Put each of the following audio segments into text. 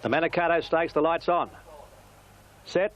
The Manikato Stakes, the lights on. Set.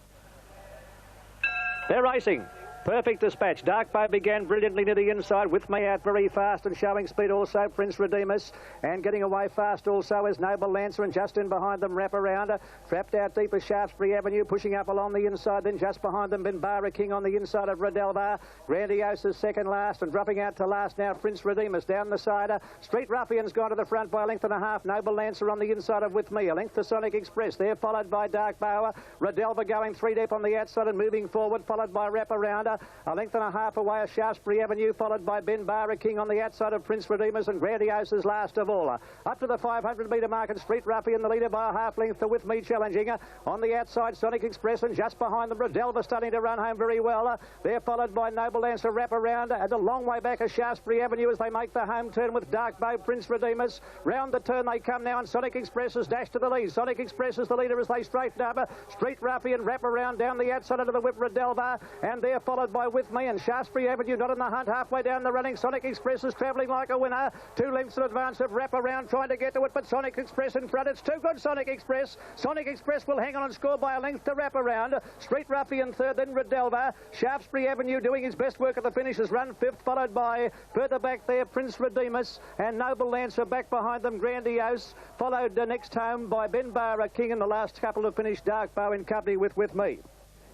They're racing. Perfect dispatch. Dark Bow began brilliantly near the inside. With me out very fast and showing speed also Prince Redeemus. And getting away fast also is Noble Lancer, and just in behind them wrap around. Trapped out deep is Shaftesbury Avenue, pushing up along the inside. Then just behind them Binbara King on the inside of Redelva. Grandiose is second last, and dropping out to last now Prince Redeemus down the side. Street Ruffian's gone to the front by a length and a half. Noble Lancer on the inside of With Me. A length to Sonic Express. They're followed by Dark Bower. Redelva going 3 deep on the outside and moving forward, followed by Wrap Around. A length and a half away of Shaftesbury Avenue, followed by Binbara King on the outside of Prince Redeemus, and Grandiose is last of all. Up to the 500-metre mark, and Street Ruffian, the leader by a half length to With Me challenging. On the outside, Sonic Express, and just behind them, Redelva starting to run home very well. They're followed by Noble Lancer, Wrap Around, and a long way back of Shaftesbury Avenue as they make the home turn with Dark Bow, Prince Redeemus. Round the turn they come now, and Sonic Express has dashed to the lead. Sonic Express is the leader as they straighten up. Street Ruffian, Wrap Around down the outside into the whip, Redelva, and they're followed by With Me, and Shaftesbury Avenue not in the hunt. Halfway down the running, Sonic Express is travelling like a winner. 2 lengths in advance of Wrap Around, trying to get to it, but Sonic Express in front. It's too good, Sonic Express. Sonic Express will hang on and score by a length to Wrap Around. Street Ruffian third, then Redelva. Shaftesbury Avenue doing his best work at the finish has run fifth, followed by further back there Prince Redeemus, and Noble Lancer back behind them, Grandiose, followed next home by Binbara King, and the last couple have finished Dark Bow in company with Me.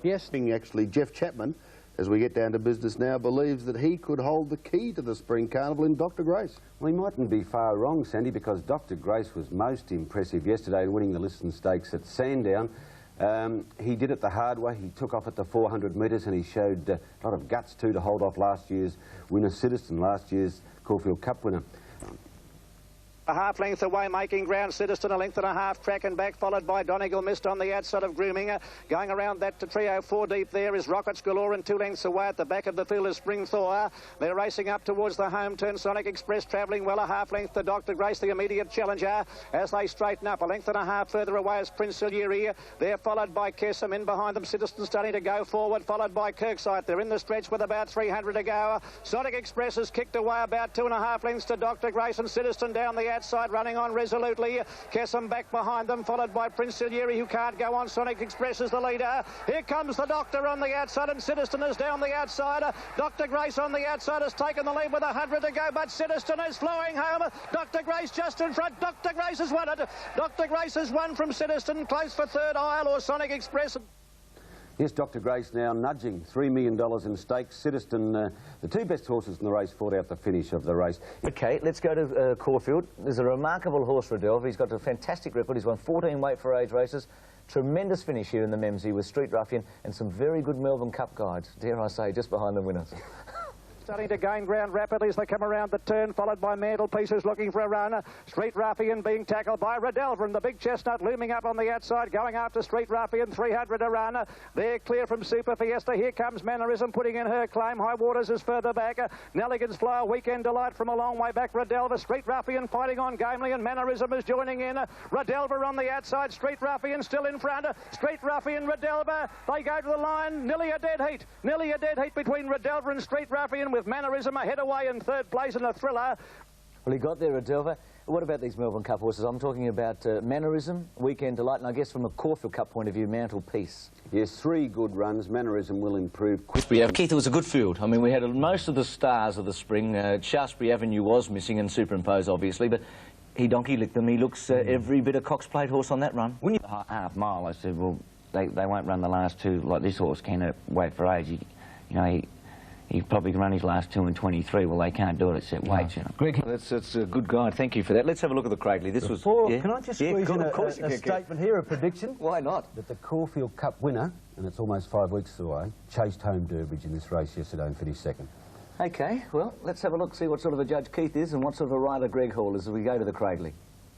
Yes, actually Jeff Chapman, as we get down to business now, believes that he could hold the key to the Spring Carnival in Dr. Grace. We mightn't be far wrong, Sandy, because Dr. Grace was most impressive yesterday in winning the Liston Stakes at Sandown. He did it the hard way. He took off at the 400 metres, and he showed a lot of guts too to hold off last year's winner, Citizen, last year's Caulfield Cup winner. A half length away, making ground, Citizen a length and a half, track and back, followed by Donegal Mist on the outside of Grooming. Going around that to trio 4 deep there is Rockets Galore, and 2 lengths away at the back of the field is Spring Thor. They're racing up towards the home turn. Sonic Express travelling well, a half length to Dr. Grace, the immediate challenger, as they straighten up. A length and a half further away is Prince Illyri. They're followed by Kessam. In behind them, Citizen starting to go forward, followed by Kirkside. They're in the stretch with about 300 to go. Sonic Express has kicked away about 2.5 lengths to Dr. Grace, and Citizen down the outside running on resolutely. Kessam back behind them, followed by Prince Illyri, who can't go on. Sonic Express is the leader. Here comes the Doctor on the outside, and Citizen is down the outside. Dr. Grace on the outside has taken the lead with 100 to go, but Citizen is flowing home. Dr. Grace just in front. Dr. Grace has won it. Dr. Grace has won from Citizen, close for third, Isle or Sonic Express. Yes, Dr. Grace now nudging $3 million in stakes. Citizen, the 2 best horses in the race, fought out the finish of the race. OK, let's go to Caulfield. There's a remarkable horse, Redelva. He's got a fantastic record. He's won 14 weight-for-age races. Tremendous finish here in the Memsey with Street Ruffian and some very good Melbourne Cup guides, dare I say, just behind the winners. Starting to gain ground rapidly as they come around the turn, followed by Mantelpieces looking for a run. Street Ruffian being tackled by Redelva, and the big chestnut looming up on the outside, going after Street Ruffian, 300 a run. They're clear from Super Fiesta. Here comes Mannerism putting in her claim. High Waters is further back. Nelligan's Flower, Weekend Delight from a long way back. Redelva, Street Ruffian fighting on gamely, and Mannerism is joining in. Redelva on the outside, Street Ruffian still in front. Street Ruffian, Redelva, they go to the line. Nearly a dead heat. Nearly a dead heat between Redelva and Street Ruffian, with Mannerism ahead away in third place in a thriller. Well, he got there, Redelva. What about these Melbourne Cup horses? I'm talking about Mannerism, Weekend Delight, and I guess from a Caulfield Cup point of view, Mantelpiece. Yes, 3 good runs. Mannerism will improve quickly. Keith, it was a good field. I mean, we had most of the stars of the spring. Shaftesbury Avenue was missing and superimposed, obviously, but he donkey licked them. He looks every bit a Cox Plate horse on that run. When you half mile, I said, well, they won't run the last 2 like this horse can at weight for age. You know, he probably can run his last 2 in 23. Well, they can't do it at set weights, you know. Greg, that's a good guide. Thank you for that. Let's have a look at the Craigly. This was... Can I just squeeze in a statement here, a prediction? Why not? That the Caulfield Cup winner, and it's almost 5 weeks away, chased home Durbridge in this race yesterday and finished second. OK, well, let's have a look, see what sort of a judge Keith is and what sort of a rider Greg Hall is as we go to the Craigly.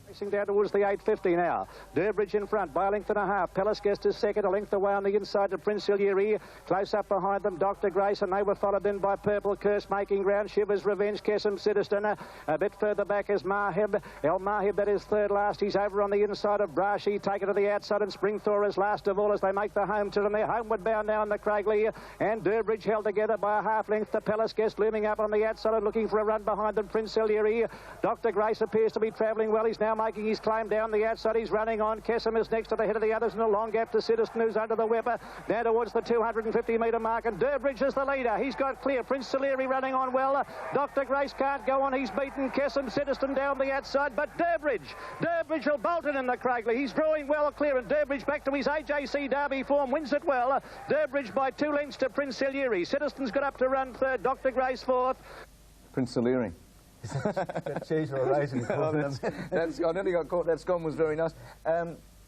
Racing down towards the 850 now. Durbridge in front by a length and a half. Palace Guest is second, a length away on the inside to Prince Illyri. Close up behind them, Dr. Grace, and they were followed then by Purple Curse making ground. Shivers Revenge, Kessam, Citizen. A bit further back is Mahib. El Mahib, that is third last. He's over on the inside of Brashi. Taken to the outside, and Spring Thor is last of all as they make the home turn. They're homeward bound now in the Craigly. And Durbridge held together by a half length. The Palace Guest looming up on the outside and looking for a run behind them, Prince Illyri. Dr. Grace appears to be travelling well. He's now making making his claim down the outside. He's running on. Kessim is next to the head of the others in a long gap to Citizen, who's under the whipper. Down towards the 250-metre mark, and Durbridge is the leader. He's got clear. Prince Saleri running on well. Dr. Grace can't go on. He's beaten Kessim, Citizen down the outside, but Durbridge will bolt it in the Craigley. He's drawing well clear, and Durbridge back to his AJC Derby form, wins it well. Durbridge by 2 lengths to Prince Saleri. Citizen's got up to run third. Dr. Grace fourth. Prince Saleri. Cheese or a raisin. I nearly got caught. That scone was very nice.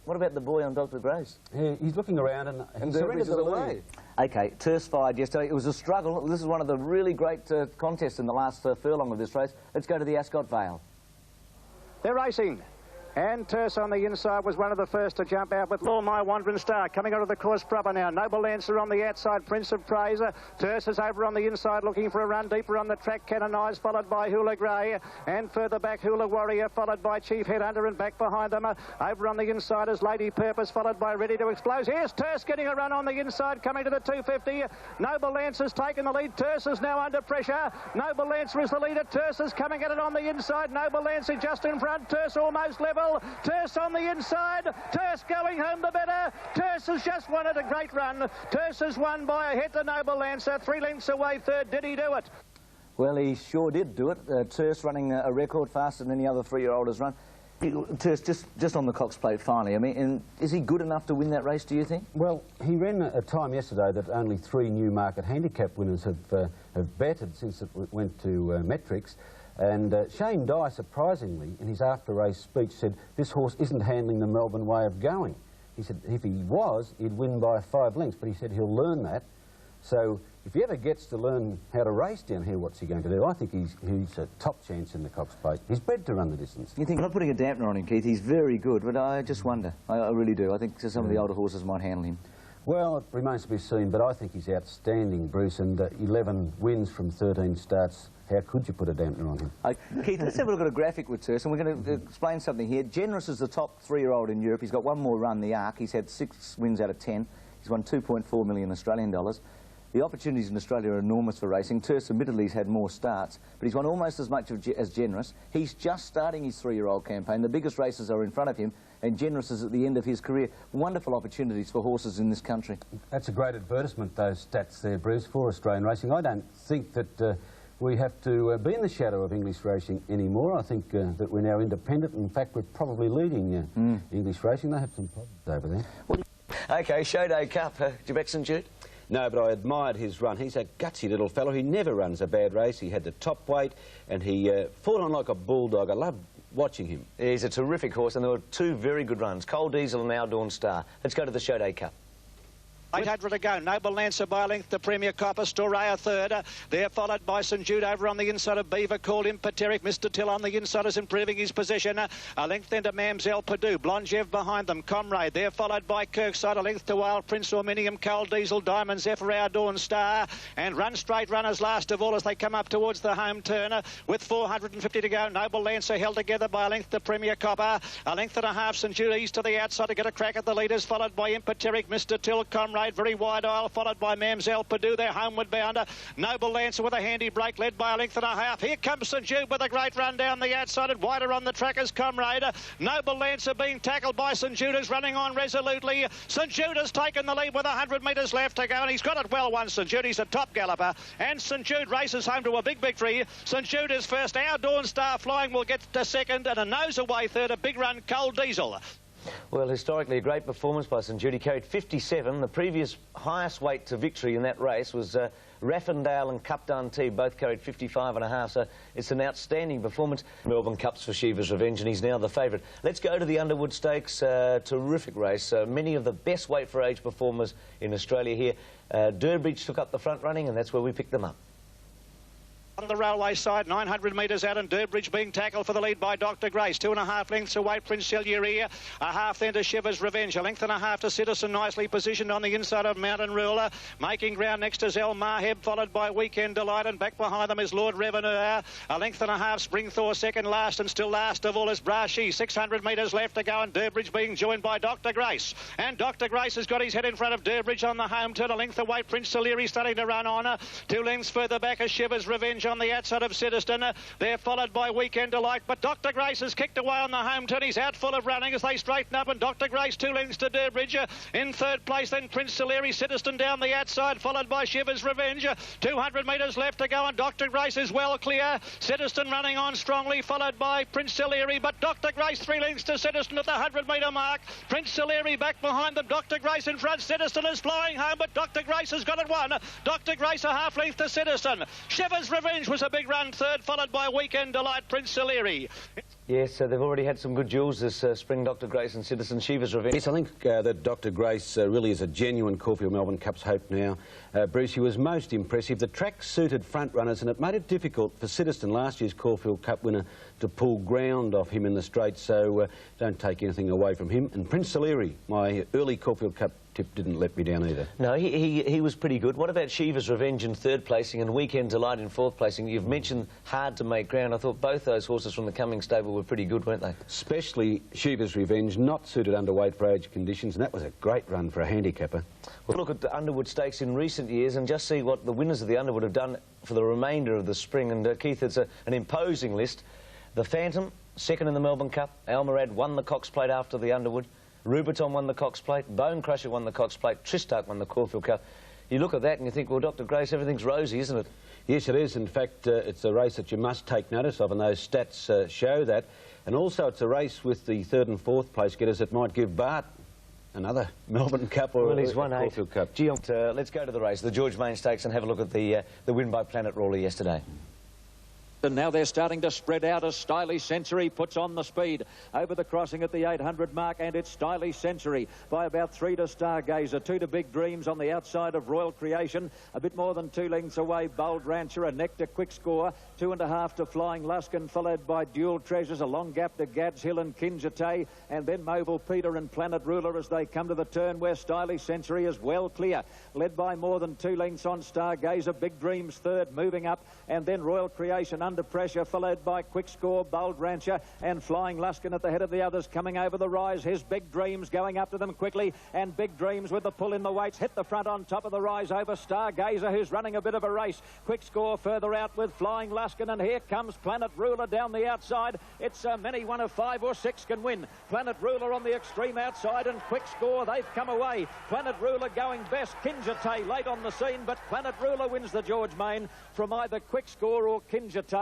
What about the boy on Dr. Grace? Yeah, he's looking around and surrendered the lead. Okay, Terse fired yesterday. It was a struggle. This is one of the really great contests in the last furlong of this race. Let's go to the Ascot Vale. They're racing. And Terse on the inside was one of the first to jump out with Law My Wandering Star coming out of the course proper now. Noble Lancer on the outside, Prince of Praise. Terse is over on the inside looking for a run deeper on the track. Canonise followed by Hula Grey, and further back Hula Warrior followed by Chief Headhunter, and back behind them over on the inside is Lady Purpose followed by Ready to Explode. Here's Terse getting a run on the inside coming to the 250. Noble Lancer's taken the lead. Terse is now under pressure. Noble Lancer is the leader. Terse is coming at it on the inside. Noble Lancer just in front. Terse almost level. Terse on the inside. Terse going home the better. Terse has just won it, a great run. Terse has won by a head to Noble Lancer. 3 lengths away third. Did he do it? Well, he sure did do it. Terse running a record faster than any other 3-year-old has run. Terse just on the Cox Plate finally. I mean, and is he good enough to win that race, do you think? Well, he ran a time yesterday that only 3 Newmarket handicap winners have betted since it went to metrics. And Shane Dye, surprisingly, in his after-race speech, said this horse isn't handling the Melbourne way of going. He said if he was, he'd win by 5 lengths, but he said he'll learn that. So if he ever gets to learn how to race down here, what's he going to do? I think he's a top chance in the Cox Plate. He's bred to run the distance. You think, I'm not putting a dampener on him, Keith, he's very good, but I just wonder. I really do. I think some of the older horses might handle him. Well, it remains to be seen, but I think he's outstanding, Bruce, and 11 wins from 13 starts. How could you put a dampener on him? Keith, let's have a look at a graphic with Terse, and we're going to explain something here. Generous is the top 3-year-old in Europe. He's got one more run, the Arc. He's had 6 wins out of 10. He's won 2.4 million Australian dollars. The opportunities in Australia are enormous for racing. Terse, admittedly, has had more starts, but he's won almost as much as Generous. He's just starting his 3-year-old campaign. The biggest races are in front of him, and Generous is at the end of his career. Wonderful opportunities for horses in this country. That's a great advertisement, those stats there, Bruce, for Australian racing. I don't think that we have to be in the shadow of English racing anymore. I think that we're now independent. In fact, we're probably leading English racing. They have some problems over there. OK, Show Day Cup. Did you back St Jude? No, but I admired his run. He's a gutsy little fellow. He never runs a bad race. He had the top weight, and he fought on like a bulldog. I love watching him. He's a terrific horse, and there were 2 very good runs, Cold Diesel and Our Dawn Star. Let's go to the Show Day Cup. 800 to go. Noble Lancer by a length. The Premier Copper. Storaya third. They're followed by St Jude over on the inside of Beaver called Impeteric. Mr. Till on the inside is improving his position. A length then to Mamselle Perdue. Blonjev behind them. Comrade. They're followed by Kirkside. A length to Wild Prince Orminium. Cold Diesel. Diamond Zephyr. Our Dawn Star. And Run Straight Runners last of all as they come up towards the home turn. With 450 to go. Noble Lancer held together by a length. The Premier Copper. A length and a half. St Jude east to the outside to get a crack at the leaders. Followed by Impeteric. Mr. Till. Comrade. Very wide aisle, followed by Mamselle Perdue. They're homeward bounder. Noble Lancer with a handy break, led by a length and a half. Here comes St Jude with a great run down the outside, and wider on the track as Comrade. Noble Lancer being tackled by St Jude, is running on resolutely. St Jude has taken the lead with 100 metres left to go, and he's got it well won, St Jude. He's a top galloper, and St Jude races home to a big victory. St Jude is first. Our Dawn Star Flying will get to second, and a nose away third, a big run, Cold Diesel. Well, historically, a great performance by St Jude. He carried 57. The previous highest weight to victory in that race was Raffendale and Cup Dantee. Both carried 55.5, so it's an outstanding performance. Melbourne Cup's for Shiva's Revenge, and he's now the favourite. Let's go to the Underwood Stakes. Terrific race. Many of the best weight for age performers in Australia here. Durbridge took up the front running, and that's where we picked them up. On the railway side, 900 metres out, and Durbridge being tackled for the lead by Dr. Grace. 2.5 lengths away, Prince Celluria. A half then to Shiver's Revenge. A length and a half to Citizen, nicely positioned on the inside of Mountain Ruler. Making ground next to Zel Maheb, followed by Weekend Delight, and back behind them is Lord Revenue. A length and a half, Spring Thor second last, and still last of all is Brashi. 600 metres left to go, and Durbridge being joined by Dr. Grace. And Dr. Grace has got his head in front of Durbridge on the home turn. A length away, Prince Celluria starting to run on. 2 lengths further back is Shiver's Revenge on the outside of Citizen. They're followed by Weekend Delight, but Dr. Grace has kicked away on the home turn. He's out full of running as they straighten up, and Dr. Grace 2 lengths to Durbridge. In third place, then Prince Saleri, Citizen down the outside, followed by Shivers Revenge. 200 metres left to go, and Dr. Grace is well clear. Citizen running on strongly, followed by Prince Saleri, but Dr. Grace 3 lengths to Citizen at the 100-metre mark. Prince Saleri back behind them. Dr. Grace in front. Citizen is flying home, but Dr. Grace has got it won. Dr. Grace a half length to Citizen. Shivers Revenge was a big run third, followed by Weekend Delight, Prince Saleri. Yes, they've already had some good duels this spring, Dr. Grace and Citizen. Shivers Revenge. Yes, I think that Dr. Grace really is a genuine Caulfield Melbourne Cup's hope now. Bruce, he was most impressive. The track suited front runners, and it made it difficult for Citizen, last year's Caulfield Cup winner, to pull ground off him in the straight, so don't take anything away from him. And Prince Saleri, my early Caulfield Cup tip, didn't let me down either. No, he was pretty good. What about Shivers Revenge in third placing and Weekend Delight in fourth placing? You've mentioned hard to make ground. I thought both those horses from the Cummings stable were pretty good, weren't they? Especially Shivers Revenge, not suited underweight for age conditions, and that was a great run for a handicapper. We'll look at the Underwood Stakes in recent years and just see what the winners of the Underwood have done for the remainder of the spring. And Keith, it's an imposing list. The Phantom, second in the Melbourne Cup. Almirad won the Cox Plate after the Underwood. Rubiton won the Cox Plate. Bone Crusher won the Cox Plate. Tristark won the Caulfield Cup. You look at that and you think, well, Dr. Grace, everything's rosy, isn't it? Yes, it is. In fact, it's a race that you must take notice of, and those stats show that. And also, it's a race with the third and fourth place getters that might give Bart another Melbourne Cup or he's won Caulfield Cup. Gee, let's go to the race, the George Main Stakes, and have a look at the win by Planet Ruler yesterday. And now they're starting to spread out as Stylish Century puts on the speed over the crossing at the 800 mark, and it's Stylish Century by about 3 to Stargazer, 2 to Big Dreams on the outside of Royal Creation, a bit more than 2 lengths away Bold Rancher, a neck to Quick Score, 2.5 to Flying Luskin, followed by Dual Treasures, a long gap to Gads Hill and Kinjate, and then Mobile Peter and Planet Ruler as they come to the turn where Stylish Century is well clear, led by more than 2 lengths on Stargazer. Big Dreams third, moving up, and then Royal Creation under pressure, followed by Quick Score, Bold Rancher, and Flying Luskin at the head of the others. Coming over the rise, here's Big Dreams going up to them quickly, and Big Dreams with the pull in the weights hit the front on top of the rise over Stargazer, who's running a bit of a race. Quick Score further out with Flying Luskin, and here comes Planet Ruler down the outside. It's many one of 5 or 6 can win. Planet Ruler on the extreme outside, and Quick Score, they've come away. Planet Ruler going best. Kinjate late on the scene, but Planet Ruler wins the George Main from either Quick Score or Kinjate.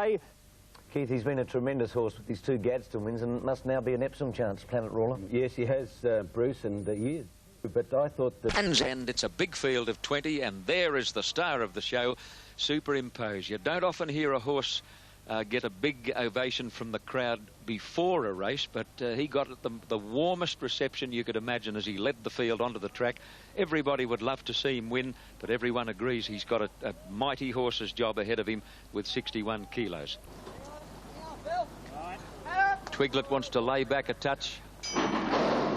Keith, he's been a tremendous horse with these 2 Gadsden wins, and it must now be an Epsom chance, Planet Ruler. Yes, he has, Bruce, and he is. But I thought that... And it's a big field of 20, and there is the star of the show, Superimpose. You don't often hear a horse get a big ovation from the crowd before a race, but he got the warmest reception you could imagine as he led the field onto the track. Everybody would love to see him win, but everyone agrees he's got a mighty horse's job ahead of him with 61 kilos. Twiglet wants to lay back a touch.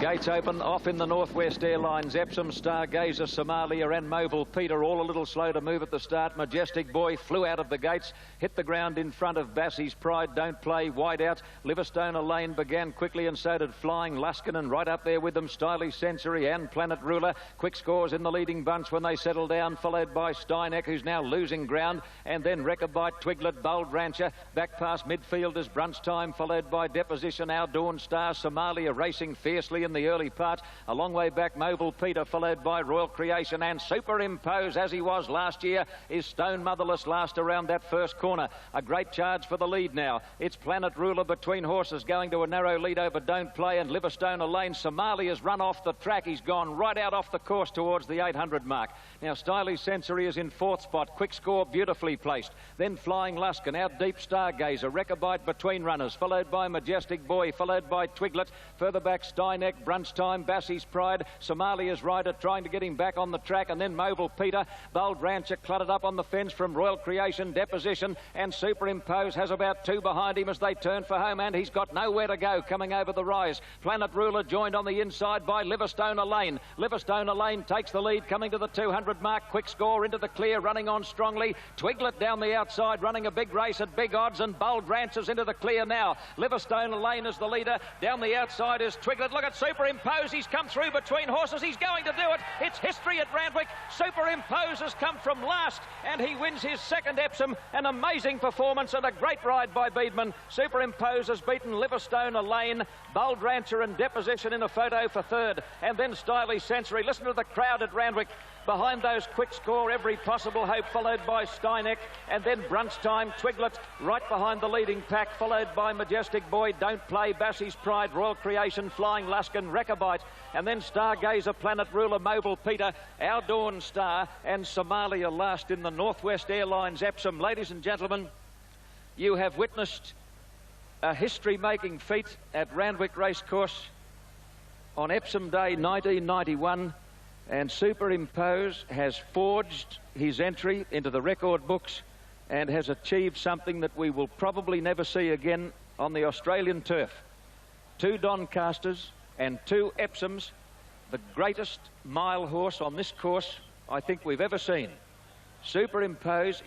Gates open, off in the Northwest Airlines, Epsom, Stargazer, Somalia and Mobile Peter, all a little slow to move at the start. Majestic Boy flew out of the gates, hit the ground in front of Bassie's Pride, Don't Play, wide out. Livingstone Lane began quickly, and so did Flying Luskin, and right up there with them Stylish Century and Planet Ruler. Quick Scores in the leading bunch when they settle down, followed by Steineck, who's now losing ground, and then Rechabite, Twiglet, Bold Rancher, back past midfielders Brunch Time, followed by Deposition, Our Dawn Star, Somalia racing fiercely in the early part. A long way back Mobile Peter, followed by Royal Creation, and Superimpose, as he was last year, is Stone Motherless last around that first corner. A great charge for the lead now. It's Planet Ruler between horses going to a narrow lead over Don't Play and Livingstone Lane. Somalia's run off the track. He's gone right out off the course towards the 800 mark. Now Stylish Century is in 4th spot. Quick Score beautifully placed. Then Flying Luskin, out deep Stargazer, Rechabite between runners, followed by Majestic Boy, followed by Twiglet. Further back Steineck, Brunch Time, Bassie's Pride, Somalia's rider trying to get him back on the track, and then Mobile Peter. Bold Rancher cluttered up on the fence from Royal Creation, Deposition, and Superimpose has about 2 behind him as they turn for home, and he's got nowhere to go coming over the rise. Planet Ruler joined on the inside by Livingstone Lane. Livingstone Lane takes the lead coming to the 200 mark. Quick Score into the clear, running on strongly. Twiglet down the outside, running a big race at big odds, and Bold Rancher's into the clear now. Livingstone Lane is the leader. Down the outside is Twiglet. Look at Superimpose, he's come through between horses. He's going to do it. It's history at Randwick. Superimpose has come from last, and he wins his second Epsom. An amazing performance and a great ride by Beedman. Superimpose has beaten Liverstone, Lane, Bold Rancher and Deposition in a photo for third, and then Stylish Sensory. Listen to the crowd at Randwick. Behind those Quick Score, Every Possible Hope, followed by Steineck, and then Brunch Time, Twiglet, right behind the leading pack, followed by Majestic Boy, Don't Play, Bassie's Pride, Royal Creation, Flying Luskin, Rechabite, and then Stargazer, Planet Ruler, Mobile Peter, Our Dawn Star, and Somalia last in the Northwest Airlines Epsom. Ladies and gentlemen, you have witnessed a history-making feat at Randwick Racecourse on Epsom Day 1991. And Superimpose has forged his entry into the record books and has achieved something that we will probably never see again on the Australian turf. 2 Doncasters and 2 Epsoms, the greatest mile horse on this course I think we've ever seen. Superimpose,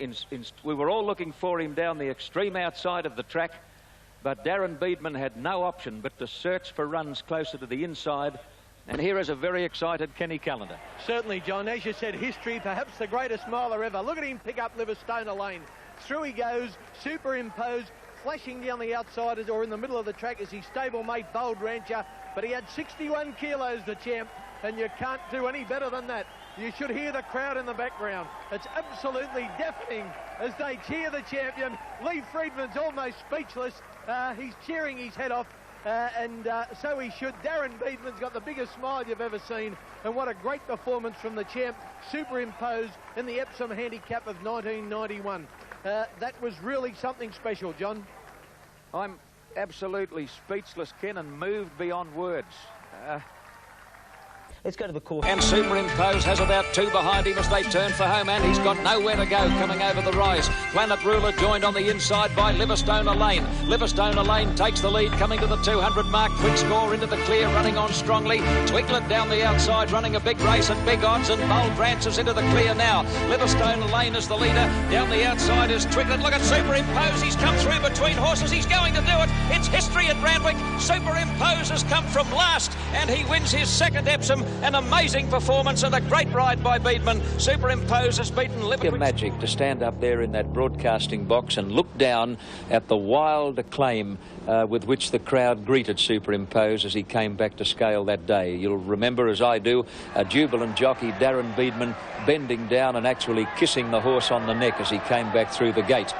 we were all looking for him down the extreme outside of the track, but Darren Beedman had no option but to search for runs closer to the inside. And here is a very excited Kenny Callender. Certainly, John. As you said, history, perhaps the greatest miler ever. Look at him pick up Liverstone Lane. Through he goes, Superimpose, flashing down the outside or in the middle of the track as his stablemate Bold Rancher. But he had 61 kilos, the champ, and you can't do any better than that. You should hear the crowd in the background. It's absolutely deafening as they cheer the champion. Lee Friedman's almost speechless. He's cheering his head off. So he should. Darren Beedman's got the biggest smile you've ever seen, and what a great performance from the champ, Superimpose, in the Epsom Handicap of 1991. That was really something special, John. I'm absolutely speechless, Ken, and moved beyond words. Let's go to the course. And Superimpose has about 2 behind him as they turn for home, and he's got nowhere to go coming over the rise. Planet Ruler joined on the inside by Liverstone Lane. Liverstone Lane takes the lead coming to the 200 mark. Quick Score into the clear, running on strongly. Twiglet down the outside, running a big race at big odds, and Bold Rancher's into the clear now. Liverstone Lane is the leader. Down the outside is Twiglet. Look at Superimpose. He's come through between horses. He's going to do it. It's history at Randwick. Superimpose has come from last, and he wins his second Epsom. An amazing performance and a great ride by Beedman. Superimpose has beaten Liverpool. Magic to stand up there in that broadcasting box and look down at the wild acclaim with which the crowd greeted Superimpose as he came back to scale that day. You'll remember, as I do, a jubilant jockey, Darren Beedman, bending down and actually kissing the horse on the neck as he came back through the gate.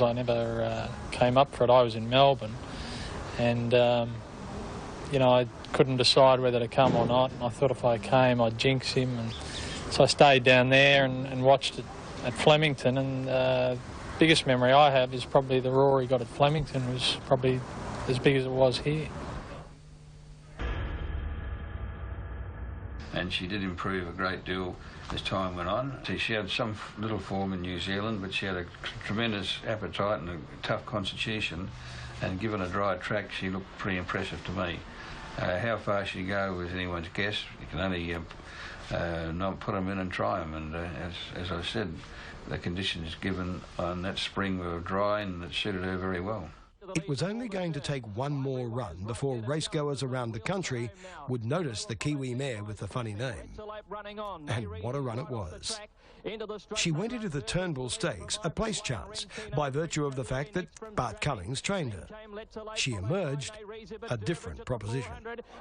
I never came up for it. I was in Melbourne, and you know, I couldn't decide whether to come or not. And I thought if I came, I'd jinx him, and so I stayed down there and watched it at Flemington. And biggest memory I have is probably the roar he got at Flemington was probably as big as it was here. And she did improve a great deal as time went on. She had some little form in New Zealand, but she had a tremendous appetite and a tough constitution, and given a dry track, she looked pretty impressive to me. How far she'd go was anyone's guess. You can only not put them in and try them, and as I said, the conditions given on that spring were dry and it suited her very well. It was only going to take one more run before racegoers around the country would notice the Kiwi mare with the funny name. And what a run it was. She went into the Turnbull Stakes a place chance by virtue of the fact that Bart Cummings trained her. She emerged a different proposition.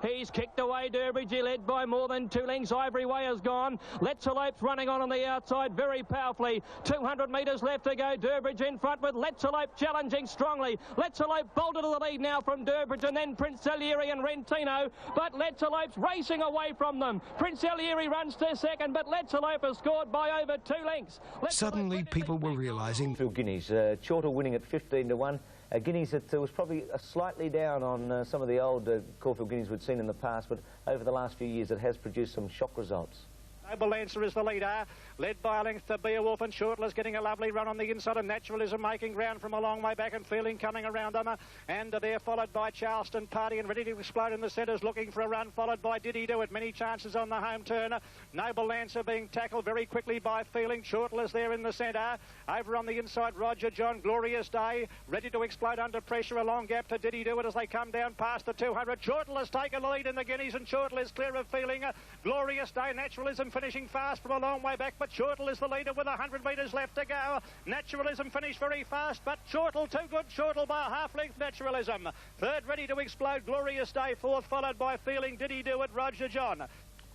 He's kicked away Durbridge. He led by more than 2 lengths. Ivory Way has gone. Letzelope's running on the outside very powerfully. 200 metres left to go. Durbridge in front with Letzelope challenging strongly. Letzelope bolted to the lead now from Durbridge, and then Prince Salieri and Rentino. But Letzelope's racing away from them. Prince Salieri runs to second, but Letzelope has scored by over 2 lengths. Suddenly people were realising... Guineas, Chortle winning at 15 to 1. Guineas that was probably slightly down on some of the old Caulfield Guineas we'd seen in the past, but over the last few years it has produced some shock results. Noble Lancer is the leader, led by a length to Beowulf, and Shortler's getting a lovely run on the inside, and Naturalism making ground from a long way back and feeling coming around them. And they're followed by Charleston Party and Ready to Explode in the centres, looking for a run, followed by Did He Do It. Many chances on the home turn. Noble Lancer being tackled very quickly by Feeling. Shortler's there in the centre. Over on the inside, Roger John, Glorious Day, Ready to Explode under pressure. A long gap to Did He Do It as they come down past the 200. Shortler's taken the lead in the Guineas, and Shortler's clear of Feeling. Glorious Day, Naturalism finishing fast from a long way back, but Shortle is the leader with 100 metres left to go. Naturalism finished very fast, but Shortle too good. Shortle by half length, Naturalism. Third, Ready to Explode, Glorious Day. Fourth, followed by Feeling, Did He Do It, Roger John.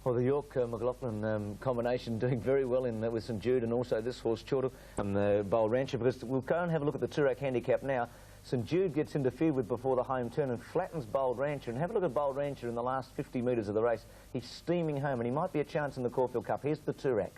Well, the York-McLaughlin combination doing very well with St Jude, and also this horse, Chortle, and the Bold Rancher, because we'll go and have a look at the Toorak handicap now. St Jude gets interfered with before the home turn and flattens Bold Rancher. And have a look at Bold Rancher in the last 50 metres of the race. He's steaming home, and he might be a chance in the Caulfield Cup. Here's the Toorak.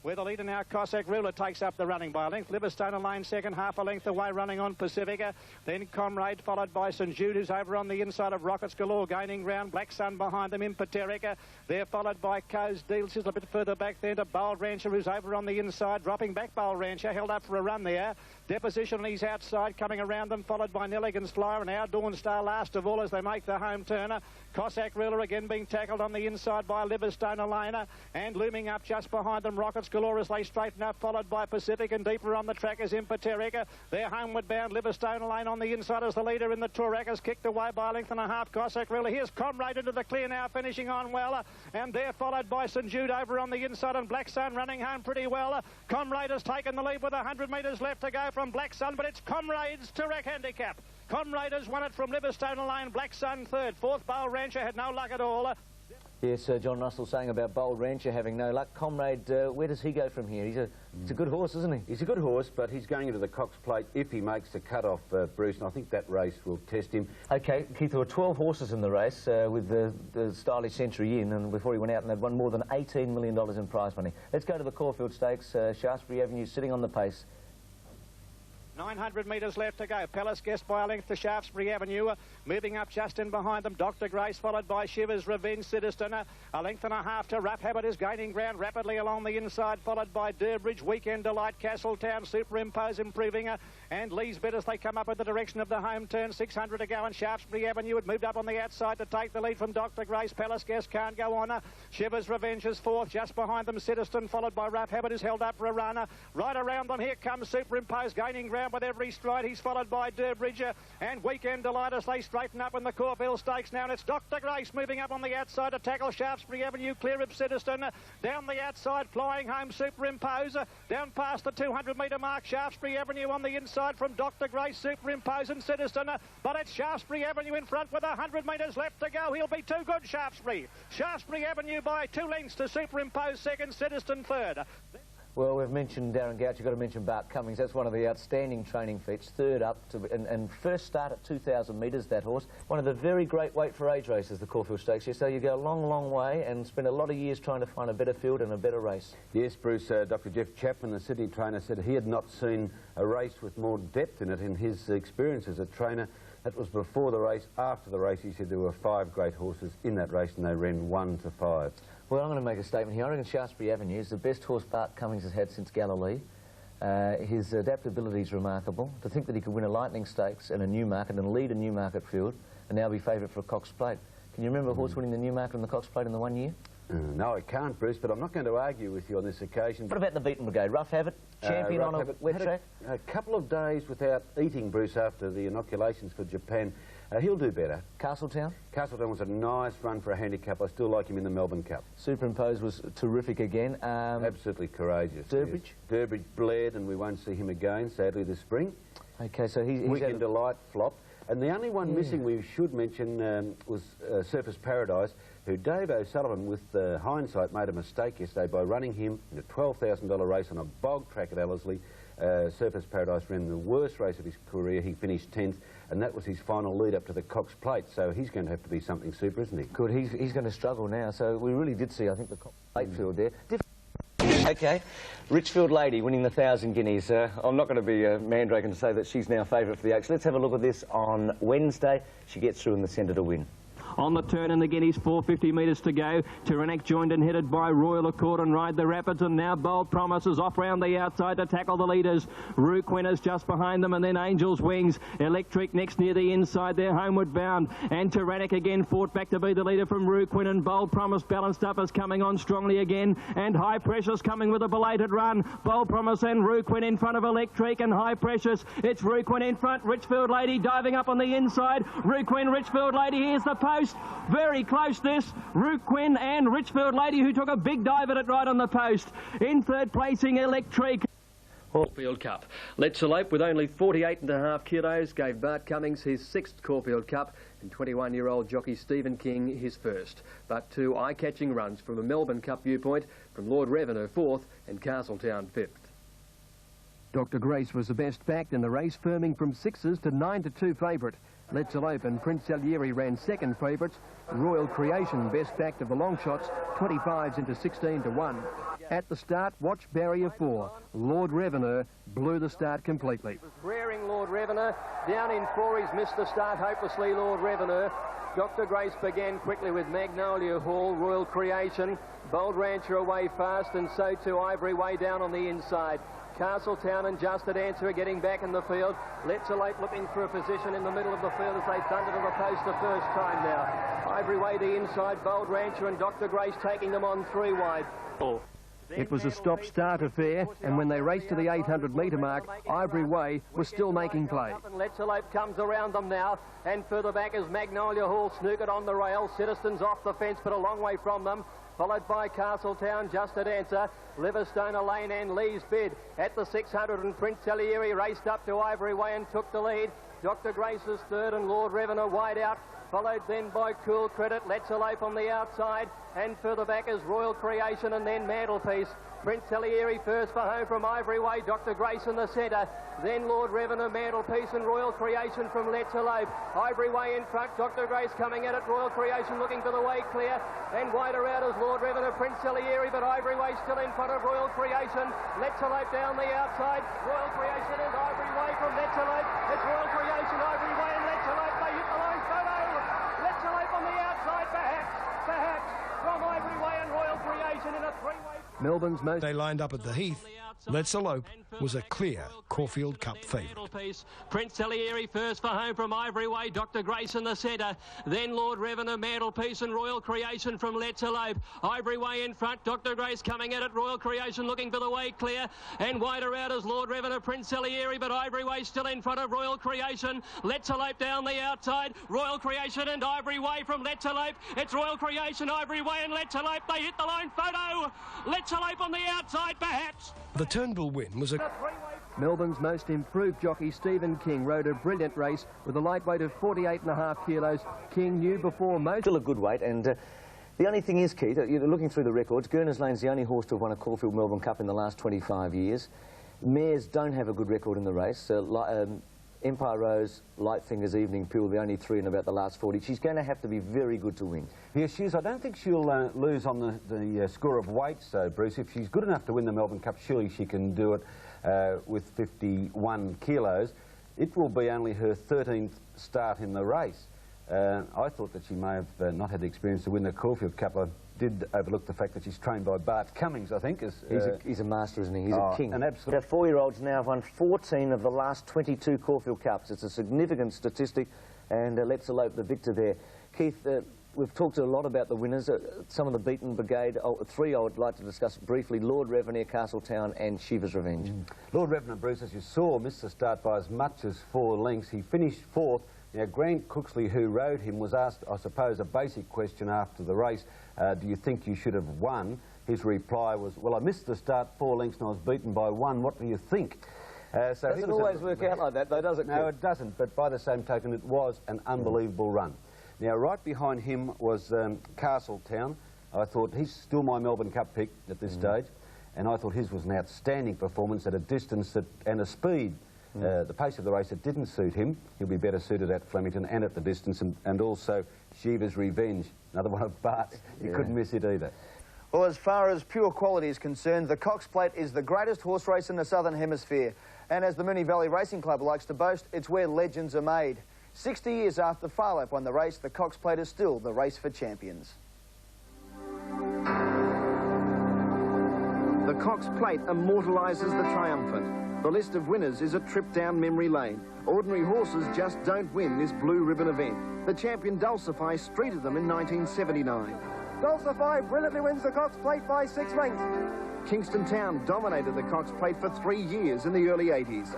With the leader now, Cossack Ruler takes up the running by a length. Liverstone and Lane second, half a length away, running on Pacifica. Then Comrade, followed by St Jude, who's over on the inside of Rockets Galore, gaining ground. Black Sun behind them in Paterica. They're followed by Coe's Deals, who's a bit further back there to Bold Rancher, who's over on the inside, dropping back. Bold Rancher held up for a run there. Deposition, he's outside, coming around them, followed by Nelligan's Flyer and Our Dawn Star last of all as they make the home turner. Cossack Ruler again being tackled on the inside by Liverstone Elena, and looming up just behind them, Rockets Galore as they straighten up, followed by Pacific, and deeper on the track is Impaterica. They're homeward bound. Liverstone Elena on the inside as the leader in the Toorak, is kicked away by a length and a half. Cossack Ruler. Here's Comrade into the clear now, finishing on well, and they're followed by St Jude over on the inside, and Black Sun running home pretty well. Comrade has taken the lead with 100 metres left to go from Black Sun, but it's Comrade's Toorak handicap. Comrade has won it from Liverstone Lane. Black Sun third. Fourth, Bold Rancher had no luck at all. Yes, John Russell saying about Bold Rancher having no luck. Comrade, where does he go from here? He's a good horse, isn't he? He's a good horse, but he's going into the Cox Plate if he makes the cut-off, Bruce, and I think that race will test him. OK, Keith, there were 12 horses in the race with the Stylish Century in, and before he went out, and they'd won more than $18 million in prize money. Let's go to the Caulfield Stakes. Shaftesbury Avenue sitting on the pace. 900 metres left to go. Palace Guest by a length to Shaftesbury Avenue. Moving up just in behind them, Dr. Grace, followed by Shivers, Revenge, Citizen. A length and a half to Rough Habit is gaining ground rapidly along the inside, followed by Durbridge, Weekend Delight, Castletown, Superimpose improving. And Lee's Bet as they come up in the direction of the home turn. 600 to go, and Shaftesbury Avenue had moved up on the outside to take the lead from Dr. Grace. Palace Guest can't go on. Shivers, Revenge is fourth. Just behind them, Citizen, followed by Rough Habit, is held up for a run. Right around them, here comes Superimpose, gaining ground with every stride. He's followed by Durbridge and Weekend Delight as they straighten up in the Caulfield Stakes now, and it's Dr. Grace moving up on the outside to tackle Shaftesbury Avenue, clear of Citizen. Down the outside, flying home, Superimpose. Down past the 200-metre mark, Shaftesbury Avenue on the inside from Dr. Grace, Superimpose and Citizen. But it's Shaftesbury Avenue in front with 100 metres left to go. He'll be too good, Shaftesbury. Shaftesbury Avenue by 2 lengths to Superimpose second, Citizen third. Well, we've mentioned Darren Gouch. You've got to mention Bart Cummings. That's one of the outstanding training feats. Third up to, and first start at 2,000 metres, that horse. One of the very great weight for age races, the Caulfield Stakes. So you go a long, long way and spend a lot of years trying to find a better field and a better race. Yes, Bruce, Dr. Jeff Chapman, the Sydney trainer, said he had not seen a race with more depth in it in his experience as a trainer. That was before the race. After the race, he said there were 5 great horses in that race, and they ran 1 to 5. Well, I'm going to make a statement here. I reckon Shaftesbury Avenue is the best horse Bart Cummings has had since Galilee. His adaptability is remarkable. To think that he could win a Lightning Stakes and a Newmarket and lead a Newmarket field and now be favourite for a Cox Plate. Can you remember a horse winning the Newmarket and the Cox Plate in the 1 year? No, I can't, Bruce, but I'm not going to argue with you on this occasion. What about the Beaten Brigade? Rough Habit, champion on a wet track? A couple of days without eating, Bruce, after the inoculations for Japan. He'll do better. Castletown? Castletown was a nice run for a handicap. I still like him in the Melbourne Cup. Superimpose was terrific again. Absolutely courageous. Durbridge? Yes. Durbridge bled, and we won't see him again, sadly, this spring. OK, so he's Weekend Delight flopped. And the only one missing we should mention was Surface Paradise, who Dave O'Sullivan, with hindsight, made a mistake yesterday by running him in a $12,000 race on a bog track at Ellerslie. Surface Paradise ran the worst race of his career. He finished 10th, and that was his final lead up to the Cox Plate. So he's going to have to be something super, isn't he? Good. He's going to struggle now. So we really did see, I think, the Cox Plate field there. OK, Richfield Lady winning the 1,000 guineas. I'm not going to be mandraking to say that she's now favourite for the Oaks. Let's have a look at this on Wednesday. She gets through in the centre to win. On the turn and again, he's 450 metres to go. Tyrannic joined and headed by Royal Accord and Ride the Rapids, and now Bold Promises off round the outside to tackle the leaders. Rue Quinners just behind them, and then Angel's Wings. Electric next near the inside, they're homeward bound, and Tyrannic again fought back to be the leader from Rue Quinn, and Bold Promise balanced up is coming on strongly again, and High Precious coming with a belated run. Bold Promise and Rue Quinn in front of Electric and High Precious. It's Rue Quinn in front, Richfield Lady diving up on the inside. Rue Quinn, Richfield Lady, here's the post. Very close this. Rue Quinn and Richfield Lady, who took a big dive at it right on the post. In third placing, Electric. Caulfield Cup. Let's Elope with only 48.5 kilos gave Bart Cummings his 6th Caulfield Cup and 21-year-old jockey Stephen King his first. But 2 eye-catching runs from a Melbourne Cup viewpoint from Lord Revenue 4th and Castletown 5th. Dr. Grace was the best backed in the race, firming from 6s to 9-2 favourite. Let's Elope and Prince Salieri ran second favourites. Royal Creation best backed of the long shots, 25s into 16-1. At the start, watch barrier 4. Lord Revenue blew the start completely. Rearing Lord Revenue. Down in 4, he's missed the start hopelessly, Lord Revenue. Dr. Grace began quickly with Magnolia Hall, Royal Creation. Bold Rancher away fast, and so too Ivory Way down on the inside. Castletown and Just Answer getting back in the field. Let's Elope looking for a position in the middle of the field as they thunder to the post the first time now. Ivory Way the inside, Bold Rancher and Dr. Grace taking them on 3 wide. It was a stop-start affair, and when they raced to the 800-metre mark, Ivory Way was still making play. Let's Elope comes around them now, and further back is Magnolia Hall, snookered on the rail. Citizens off the fence, but a long way from them. Followed by Castletown, Just Answer, Liverstone Lane and Lee's Bid. At the 600, and Prince Salieri raced up to Ivory Way and took the lead. Dr. Grace is third, and Lord Revenue wide out. Followed then by Cool Credit. Let's Elope on the outside, and further back is Royal Creation and then Mantelpiece. Prince Salieri first for home from Ivory Way, Dr. Grace in the centre. Then Lord Revenue, Mantelpiece and Royal Creation from Let's Elope. Ivory Way in front, Dr. Grace coming at it, Royal Creation looking for the way clear. And wider out is Lord Revenue, Prince Salieri, but Ivory Way still in front of Royal Creation. Let's Elope down the outside. Royal Creation and Ivory Way from Let's Elope. It's Royal Creation, Ivory Way and Let's Elope. They hit the line photo. Let's Elope on the outside, perhaps, from Ivory Way and Royal Creation in a 3-way. Melbourne's most... They lined up at the Heath. Let's Elope was a clear Caulfield Cup favourite. Prince Salieri first for home from Ivory Way, Dr. Grace in the centre. Then Lord Revenue, Mantelpiece and Royal Creation from Let's Elope. Ivory Way in front, Dr. Grace coming at it, Royal Creation looking for the way clear. And wider out is Lord Revenue, Prince Salieri, but Ivory Way still in front of Royal Creation. Let's Elope down the outside, Royal Creation and Ivory Way from Let's Elope. It's Royal Creation, Ivory Way and Let's Elope. They hit the line photo. Let's Elope on the outside, perhaps. The Turnbull win was a... Melbourne's most improved jockey, Stephen King, rode a brilliant race with a lightweight of 48.5 kilos. King knew before most... Still a good weight, and the only thing is, Keith, you're looking through the records, Gurners Lane's the only horse to have won a Caulfield Melbourne Cup in the last 25 years. Mares don't have a good record in the race. Empire Rose, Lightfinger's Evening Pool, the only 3 in about the last 40. She's going to have to be very good to win. Yes, she is. I don't think she'll lose on the score of weights, though, Bruce. If she's good enough to win the Melbourne Cup, surely she can do it with 51 kilos. It will be only her 13th start in the race. I thought that she may have not had the experience to win the Caulfield Cup. I did overlook the fact that she's trained by Bart Cummings, I think. He's a master, isn't he? He's a king. An absolute... Our 4-year-olds now have won 14 of the last 22 Caulfield Cups. It's a significant statistic, and Let's Elope the victor there. Keith, we've talked a lot about the winners. Some of the beaten brigade. 3 I would like to discuss briefly: Lord Revenue, Castletown and Shiva's Revenge. Lord Revenue, Bruce, as you saw, missed the start by as much as 4 lengths. He finished 4th. Now, Grant Cooksley, who rode him, was asked, I suppose, a basic question after the race. Do you think you should have won? His reply was, well, I missed the start 4 lengths and I was beaten by 1. What do you think? So doesn't always work out like that, though, does it? No, it doesn't. But by the same token, it was an unbelievable run. Now, right behind him was Castletown. I thought he's still my Melbourne Cup pick at this stage. And I thought his was an outstanding performance at a distance and a speed. The pace of the race, it didn't suit him. He'll be better suited at Flemington and at the distance, and also Shiva's Revenge, another one of Bart's. You couldn't miss it either. Well, as far as pure quality is concerned, the Cox Plate is the greatest horse race in the Southern Hemisphere. And as the Moonee Valley Racing Club likes to boast, it's where legends are made. 60 years after Farlap won the race, the Cox Plate is still the race for champions. The Cox Plate immortalises the triumphant. The list of winners is a trip down memory lane. Ordinary horses just don't win this blue ribbon event. The champion Dulcify streeted them in 1979. Dulcify brilliantly wins the Cox Plate by 6 lengths. Kingston Town dominated the Cox Plate for 3 years in the early 80s.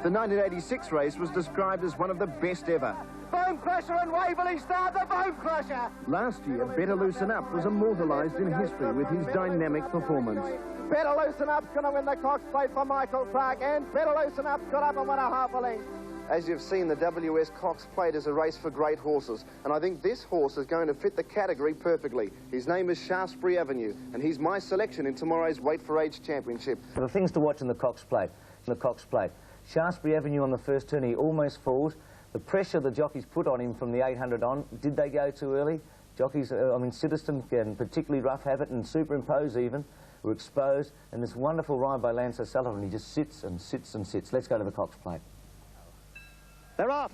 The 1986 race was described as one of the best ever. Bone Crusher and Waverley Star, the Bone Crusher! Last year, Better Loosen Up was immortalised in history with his dynamic performance. Better Loosen Up's going to win the Cox Plate for Michael Clark, and Better Loosen Up's got up and won a half a length. As you've seen, the WS Cox Plate is a race for great horses, and I think this horse is going to fit the category perfectly. His name is Shaftesbury Avenue, and he's my selection in tomorrow's Weight for Age Championship. The things to watch in the Cox Plate. Shaftesbury Avenue on the first turn, he almost falls. The pressure the jockeys put on him from the 800 on, did they go too early? Jockeys, Citizen, and particularly Rough Habit and Superimpose even, were exposed, and this wonderful ride by Lance O'Sullivan, he just sits and sits and sits. Let's go to the Cox Plate. They're off.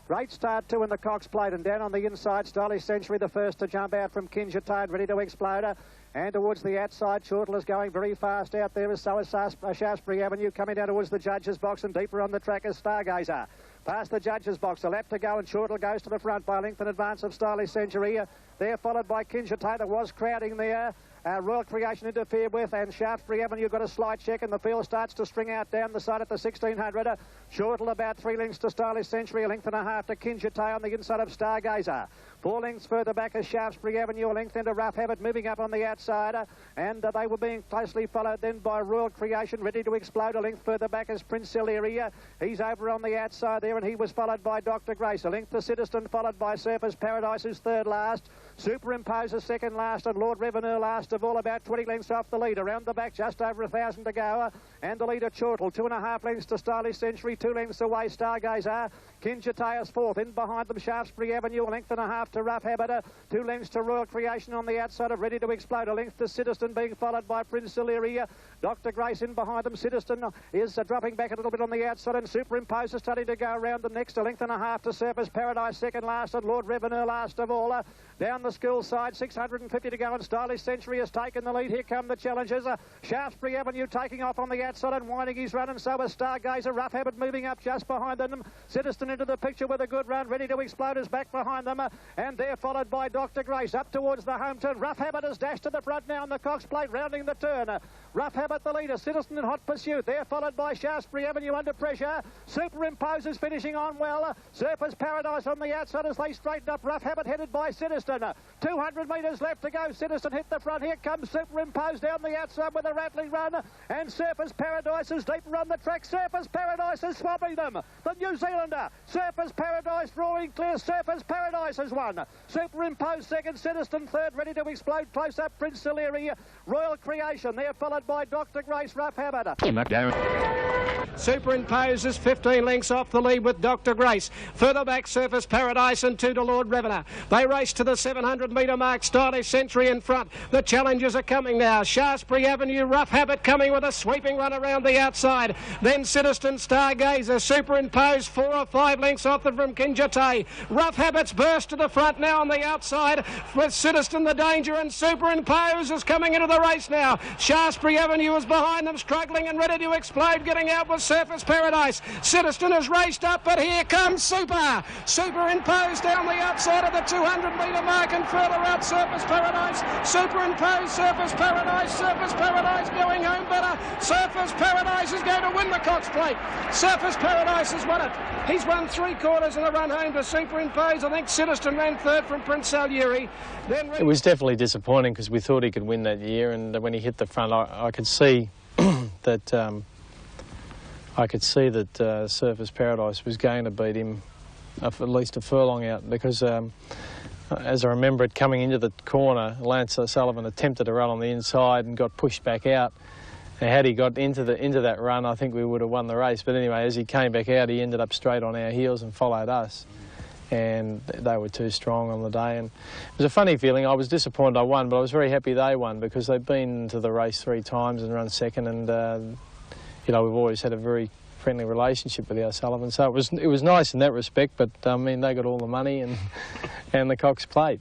Great start too in the Cox Plate, and down on the inside, Stylish Century, the first to jump out from Kinjatone, ready to explode. And towards the outside, Shortle is going very fast out there, as so is Shaftesbury Avenue, coming down towards the judges' box, and deeper on the track is Stargazer. Past the judges' box, a lap to go, and Shortle goes to the front by length in advance of Stylish Century. There followed by Kinjatone, that was crowding there. Royal Creation interfered with, and Shaftesbury Avenue got a slight check, and the field starts to string out down the side at the 1600. Shortle about 3 lengths to Stylish Century, a length and a half to Kinjatone on the inside of Stargazer. 4 lengths further back is Shaftesbury Avenue, a length into Rough Habit, moving up on the outside, and they were being closely followed then by Royal Creation, ready to explode. A length further back is Prince Illyria. He's over on the outside there, and he was followed by Dr. Grace. A length to Citizen, followed by Surface Paradise, who's third last. Superimpose is second last, and Lord Revenue last of all, about 20 lengths off the lead. Around the back, just over 1,000 to go, and the leader Chortle, 2.5 lengths to Stylish Century, 2 lengths away Stargazer. Kinjataeus fourth, in behind them Shaftesbury Avenue, a length and a half to Rough Habit, 2 lengths to Royal Creation on the outside of Ready to Explode, a length to Citizen, being followed by Prince Illyria. Dr. Grace in behind them. Citizen is dropping back a little bit on the outside, and Superimpose is starting to go around them next, a length and a half to Surface Paradise, second last, and Lord Revenue last of all. Down the school side, 650 to go, and Stylish Century has taken the lead. Here come the challengers. Shaftesbury Avenue taking off on the outside and winding his run, and so is Stargazer. Rough Habit moving up just behind them. Citizen into the picture with a good run. Ready to Explode is back behind them, and they're followed by Dr. Grace up towards the home turn. Rough Habit has dashed to the front now on the Cox Plate, rounding the turn. Rough Habit the leader, Citizen in hot pursuit. They're followed by Shaftesbury Avenue under pressure. Superimpose is finishing on well. Surface Paradise on the outside as they straighten up. Rough Habit headed by Citizen. 200 metres left to go. Citizen hit the front. Here comes Superimpose down the outside with a rattling run, and Surface Paradise is deeper on the track. Surface Paradise is swamping them. The New Zealander, Surface Paradise drawing clear. Surface Paradise has won. Superimpose second, Citizen third, Ready to Explode close up. Prince Illyria, Royal Creation. They're followed by Dr. Grace, Rough Habit. Superimpose is 15 lengths off the lead with Dr. Grace. Further back, Surface Paradise and 2 to Lord Revenue. They race to the 700-metre mark. Stylish Century in front. The challengers are coming now. Shaftesbury Avenue, Rough Habit coming with a sweeping run around the outside. Then Citizen, Stargazer, Superimpose 4 or 5 lengths off them from Kinjatae. Rough Habit's burst to the front now on the outside with Citizen the danger, and Superimpose is coming into the race now. Shaftesbury Avenue is behind them, struggling and Ready to Explode, getting out with Surface Paradise. Citizen has raced up, but here comes Superimpose down the outside of the 200-metre mark, and further out Surface Paradise. Superimpose, Surface Paradise going home better. Surface Paradise is going to win the Cox Plate. Surface Paradise has won it. He's won 3/4 in the run home to Superimpose. I think Citizen ran third from Prince Illyria. It was definitely disappointing because we thought he could win that year, and when he hit the front, I could see that Surface Paradise was going to beat him at least a furlong out, because as I remember it, coming into the corner, Lance O'Sullivan attempted to run on the inside and got pushed back out. And had he got into that run, I think we would have won the race. But anyway, as he came back out, he ended up straight on our heels and followed us. And they were too strong on the day. And it was a funny feeling. I was disappointed I won, but I was very happy they won, because they've been to the race 3 times and run second. And, you know, we've always had a very friendly relationship with the O'Sullivan. So it was nice in that respect, but I mean, they got all the money and the Cox Plate.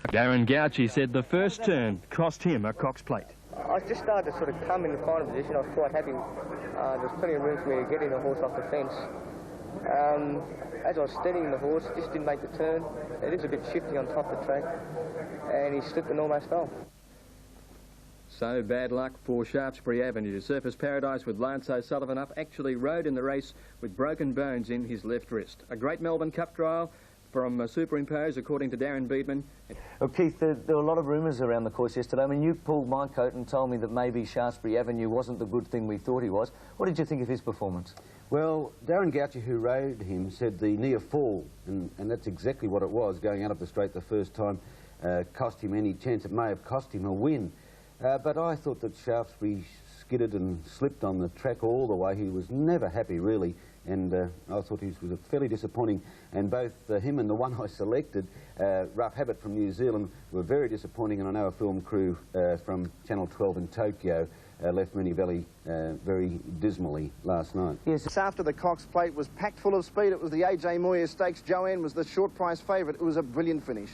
Darren Gouchy said the first turn cost him a Cox Plate. I just started to sort of come in the final position. I was quite happy. There's plenty of room for me to get in the horse off the fence. As I was steadying the horse, just didn't make the turn. It is a bit shifty on top of the track, and he slipped and almost fell. So bad luck for Shaftesbury Avenue. Surfers Paradise with Lance O'Sullivan up actually rode in the race with broken bones in his left wrist. A great Melbourne Cup trial from Superimpose, according to Darren Beedman. Well, Keith, there were a lot of rumours around the course yesterday. I mean, you pulled my coat and told me that maybe Shaftesbury Avenue wasn't the good thing we thought he was. What did you think of his performance? Well, Darren Gouchy, who rode him, said the near fall, and that's exactly what it was, going out of the straight the first time, cost him any chance. It may have cost him a win. But I thought that Shaftesbury skidded and slipped on the track all the way. He was never happy, really, and I thought he was fairly disappointing. And both him and the one I selected, Rough Habit from New Zealand, were very disappointing, and I know a film crew from Channel 12 in Tokyo left Moonee Valley very dismally last night. Yes, after the Cox Plate was packed full of speed. It was the A.J. Moyer Stakes. Joanne was the short price favourite. It was a brilliant finish.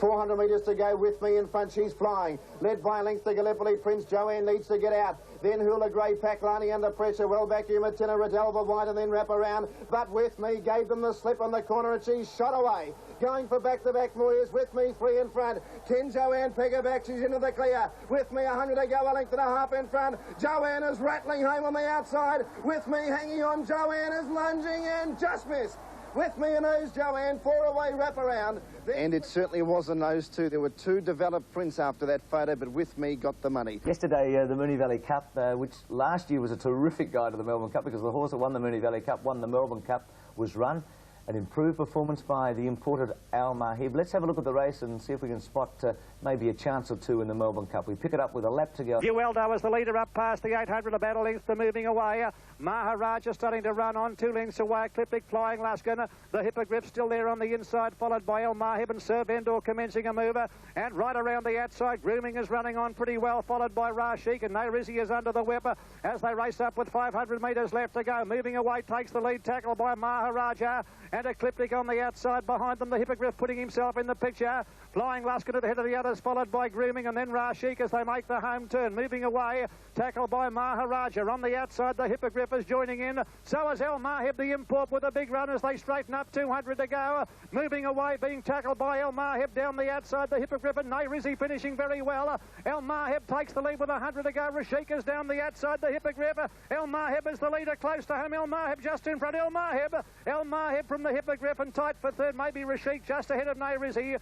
400 metres to go. With Me in front, she's flying. Led by a length to Gallipoli Prince. Joanne needs to get out. Then Hula Grey Paklani under pressure. Well back here, Matina Redelva wide and then wrap around. But With Me gave them the slip on the corner and she's shot away. Going for back-to-back Moyers. With Me 3 in front. Can Joanne peg her back? She's into the clear. With Me 100 to go, a length and a half in front. Joanne is rattling home on the outside. With Me hanging on. Joanne is lunging and just missed. With Me a nose, Joanne, 4 away, wrap around. And it certainly was a nose too. There were 2 developed prints after that photo, but With Me got the money. Yesterday, the Moonee Valley Cup, which last year was a terrific guide to the Melbourne Cup because the horse that won the Moonee Valley Cup won the Melbourne Cup, was run. An improved performance by the imported Al Mahib. Let's have a look at the race and see if we can spot maybe a chance or two in the Melbourne Cup. We pick it up with a lap to go. Ueldo is the leader up past the 800, about a length to moving away. Maharaja starting to run on, 2 lengths away. Ecliptic Flying Luskin. The Hippogriff still there on the inside, followed by El Mahib and Sir Vendor commencing a mover. And right around the outside, Grooming is running on pretty well, followed by Rashik, and Nayrizi is under the whip as they race up with 500 metres left to go. Moving away takes the lead, tackled by Maharaja. And Ecliptic on the outside behind them. The Hippogriff putting himself in the picture. Flying Luskin at the head of the others, followed by Grooming, and then Rashik as they make the home turn. Moving away, tackled by Maharaja. On the outside, the Hippogriff is joining in. So is El Mahib, the import, with a big run as they straighten up. 200 to go. Moving away, being tackled by El Mahib down the outside. The Hippogriff and Nayrizi finishing very well. El Mahib takes the lead with 100 to go. Rashik is down the outside. The Hippogriff. El Mahib is the leader close to home. El Mahib just in front. El Mahib from the Hippogriff and tight for third. Maybe Rashik just ahead of Nayrizi.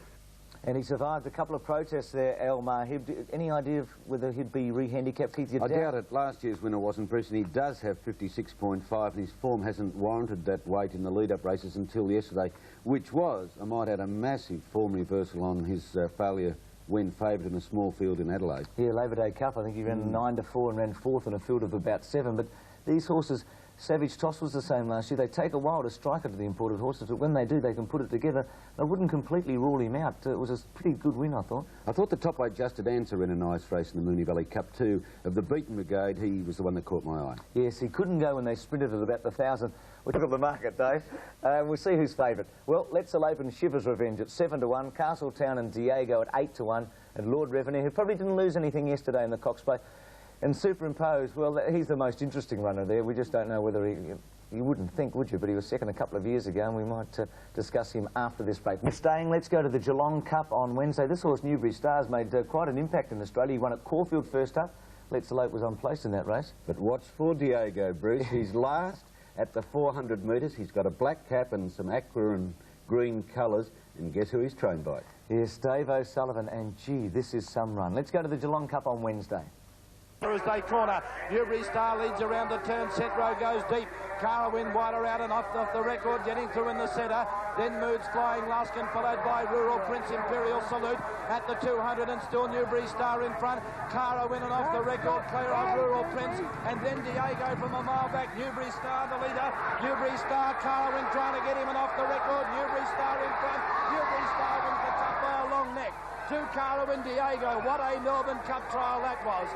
And he survived a couple of protests there, El Mahib. Any idea of whether he'd be re-handicapped, Keith? I doubt it. Last year's winner was impressive. He does have 56.5 and his form hasn't warranted that weight in the lead-up races until yesterday, which was, I might add, a massive form reversal on his failure when favoured in a small field in Adelaide. Yeah, Labour Day Cup, I think he ran 9 to 4 and ran 4th in a field of about 7. But these horses, Savage Toss was the same last year. They take a while to strike it to the imported horses, but when they do, they can put it together. They wouldn't completely rule him out. It was a pretty good win, I thought. I thought the top weight Justed Answer ran a nice race in the Moonee Valley Cup too. Of the beaten brigade, he was the one that caught my eye. Yes, he couldn't go when they sprinted at about the 1,000. We look at the market, Dave. We'll see who's favourite. Well, Let's Open Shivers Revenge at 7 to 1, Castletown and Diego at 8 to 1, and Lord Revenue, who probably didn't lose anything yesterday in the Cox Plate. And Superimpose, well, he's the most interesting runner there. We just don't know whether he... You wouldn't think, would you? But he was second a couple of years ago, and we might discuss him after this break. Staying, let's go to the Geelong Cup on Wednesday. This horse, Newbury Stars, made quite an impact in Australia. He won at Caulfield first up. Let's Elope was unplaced in that race. But watch for Diego, Bruce. He's last at the 400 metres. He's got a black cap and some aqua and green colours. And guess who he's trained by? Yes, Dave O'Sullivan. And, gee, this is some run. Let's go to the Geelong Cup on Wednesday. As they corner, Newbury Star leads around the turn. Set row goes deep. Carwin wider out and off the record, getting through in the centre. Then Moods Flying Luskin, followed by Rural Prince Imperial Salute at the 200, and still Newbury Star in front. Carwin and off the record, clear of Rural Prince, and then Diego from a mile back. Newbury Star the leader. Newbury Star, Carwin trying to get him and off the record. Newbury Star in front. Newbury Star wins the cup by a long neck. To Carwin, Diego. What a Melbourne Cup trial that was.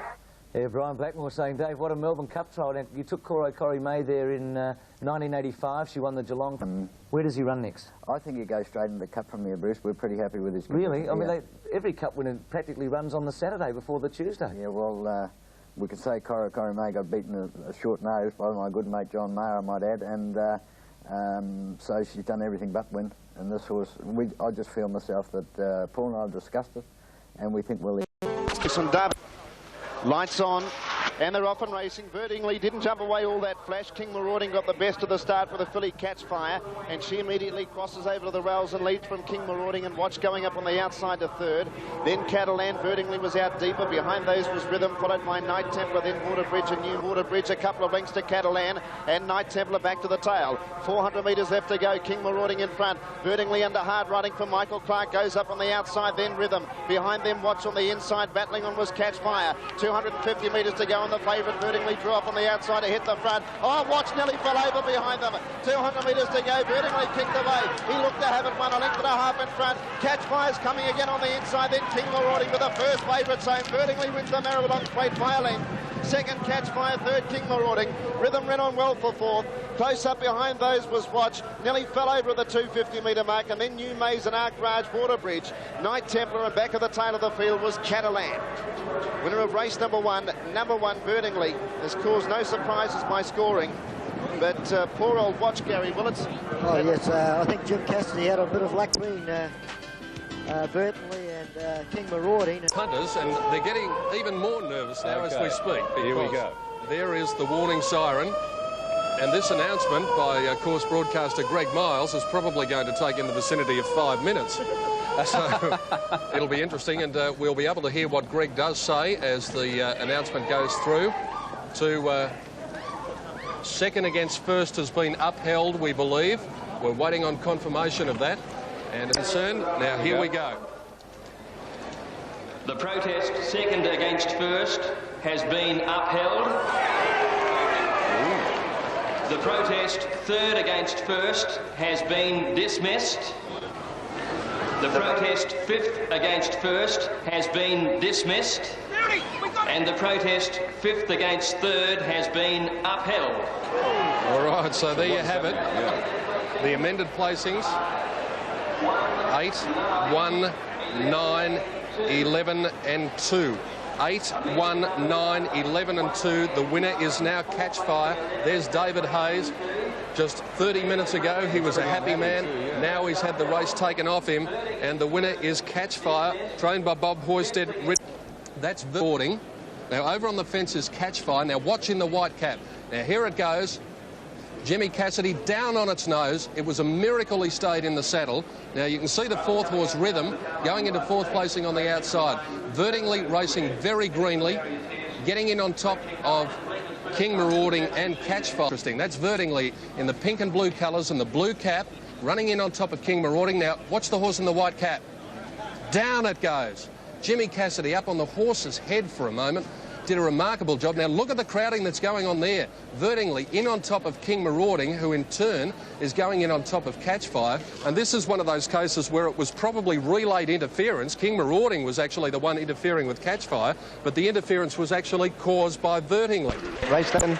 Yeah, Brian Blackmore saying, Dave, what a Melbourne Cup trial. And you took Corrie May there in 1985. She won the Geelong Cup. Where does he run next? I think he goes straight into the Cup from there, Bruce. We're pretty happy with his... Really? I mean, every Cup winner practically runs on the Saturday before the Tuesday. Yeah, well, we could say Corrie May got beaten a short nose by my good mate John Mayer, I might add, and so she's done everything but win. And this horse, I just feel myself that Paul and I have discussed it, and we think we'll... Lights on, and they're off and racing. Verdingly didn't jump away all that flash. King Marauding got the best of the start with a filly Catch Fire, and she immediately crosses over to the rails and leads from King Marauding and Watch going up on the outside to third. Then Catalan. Verdingly was out deeper. Behind those was Rhythm, followed by Night Templar, then Waterbridge and New Waterbridge. A couple of lengths to Catalan, and Night Templar back to the tail. 400 metres left to go. King Marauding in front. Verdingly under hard riding from Michael Clark, goes up on the outside, then Rhythm. Behind them, Watch on the inside. Battling on was Catch Fire. 250 metres to go on the favourite. Verdingly drew up on the outside to hit the front. Oh, Watch nearly fell over behind them. 200 metres to go. Verdingly kicked away. He looked to have it won a length and a half in front. Catch Fire's coming again on the inside. Then King Marauding with the first favourite zone. Verdingly wins the Maribyrnong straight by a length. Second Catch Fire, third King Marauding. Rhythm ran on well for fourth. Close up behind those was Watch. Nearly fell over at the 250 metre mark, and then New Maze and Arkraj Waterbridge. Night Templar, and back of the tail of the field was Catalan. Winner of race number one Verdingly, has caused no surprises by scoring, but poor old Watch, Gary Willits. Oh yes, I think Jim Cassidy had a bit of luck between Verdingly and King Marauding. Punters, and they're getting even more nervous now as we speak. Here we go. There is the warning siren, and this announcement by course broadcaster Greg Miles is probably going to take in the vicinity of 5 minutes. So it'll be interesting, and we'll be able to hear what Greg does say as the announcement goes through. To second against first has been upheld, we believe. We're waiting on confirmation of that. And concern. Now here we go. The protest second against first has been upheld. The protest third against first has been dismissed. The protest fifth against first has been dismissed. And the protest fifth against third has been upheld. All right, so there you have it. The amended placings. 8, 1, 9, 11 and 2. 8, 1, 9, 11 and 2. The winner is now Catch Fire. There's David Hayes. Just 30 minutes ago, he was a happy man. Now he's had the race taken off him, and the winner is Catch Fire, trained by Bob Hoysted. That's boarding. Now, over on the fence is Catch Fire. Now, watch in the white cap. Now, here it goes. Jimmy Cassidy down on its nose. It was a miracle he stayed in the saddle. Now, you can see the fourth horse, Rhythm, going into fourth placing on the outside. Verdingly racing very greenly, getting in on top of King Marauding and Catch Fire. Interesting. That's Verdingly in the pink and blue colours and the blue cap, running in on top of King Marauding. Now, watch the horse in the white cap. Down it goes. Jimmy Cassidy up on the horse's head for a moment. Did a remarkable job. Now look at the crowding that's going on there. Verdingly in on top of King Marauding, who in turn is going in on top of Catch Fire. And this is one of those cases where it was probably relayed interference. King Marauding was actually the one interfering with Catch Fire, but the interference was actually caused by Verdingly. Race 7.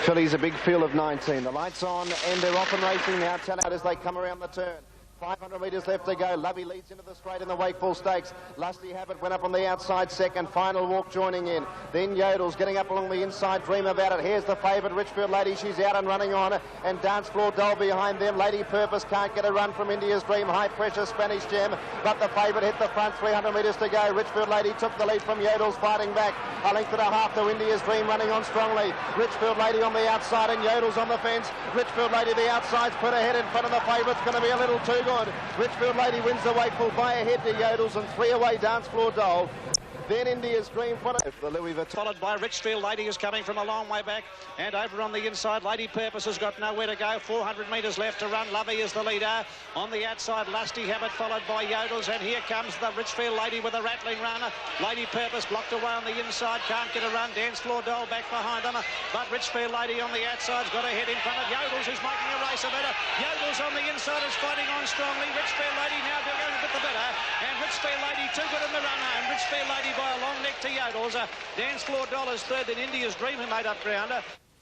Fillies a big field of 19. The lights on, and they're off and racing now. Tell out as they come around the turn. 500 metres left to go. Lovey leads into the straight in the Wakeful Stakes. Lusty Habit went up on the outside second. Final Walk joining in. Then Yodels getting up along the inside. Dream About It. Here's the favourite, Richfield Lady. She's out and running on. And Dance Floor Doll behind them. Lady Purpose can't get a run from India's Dream. High Pressure Spanish Gem. But the favourite hit the front. 300 metres to go. Richfield Lady took the lead from Yodels, fighting back. A length and a half to India's Dream, running on strongly. Richfield Lady on the outside and Yodels on the fence. Richfield Lady the outside's put ahead in front of the favourite. It's going to be a little too good. Richfield Lady wins the Wakeful by a head to Yodels, and 3 away Dance Floor Doll. Then India's Dream for the Louis Vuitton. Followed by Richfield Lady, who's coming from a long way back. And over on the inside, Lady Purpose has got nowhere to go. 400 metres left to run. Lovey is the leader. On the outside, Lusty Habit, followed by Yodels. And here comes the Richfield Lady with a rattling run. Lady Purpose blocked away on the inside. Can't get a run. Dance Floor Doll back behind them. But Richfield Lady on the outside's got a head in front of Yodels, who's making a race of it. Yodels on the inside is fighting on strongly. Richfield Lady now doing a bit the better. And Richfield Lady too good in the run home. Richfield Lady by a long neck to Yodels. Dance Floor Dollars third, then India's Dream, who made up ground.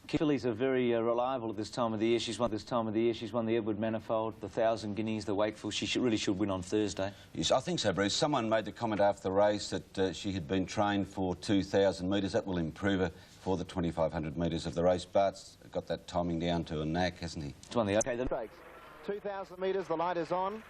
Fillies are very reliable at this time of the year. She's won the Edward Manifold, the 1,000 Guineas, the Wakeful. She really should win on Thursday. Yes, I think so, Bruce. Someone made the comment after the race that she had been trained for 2,000 metres. That will improve her for the 2,500 metres of the race. Bart's got that timing down to a knack, hasn't he? It's one of the... Okay, the breaks. 2,000 metres, the light is on.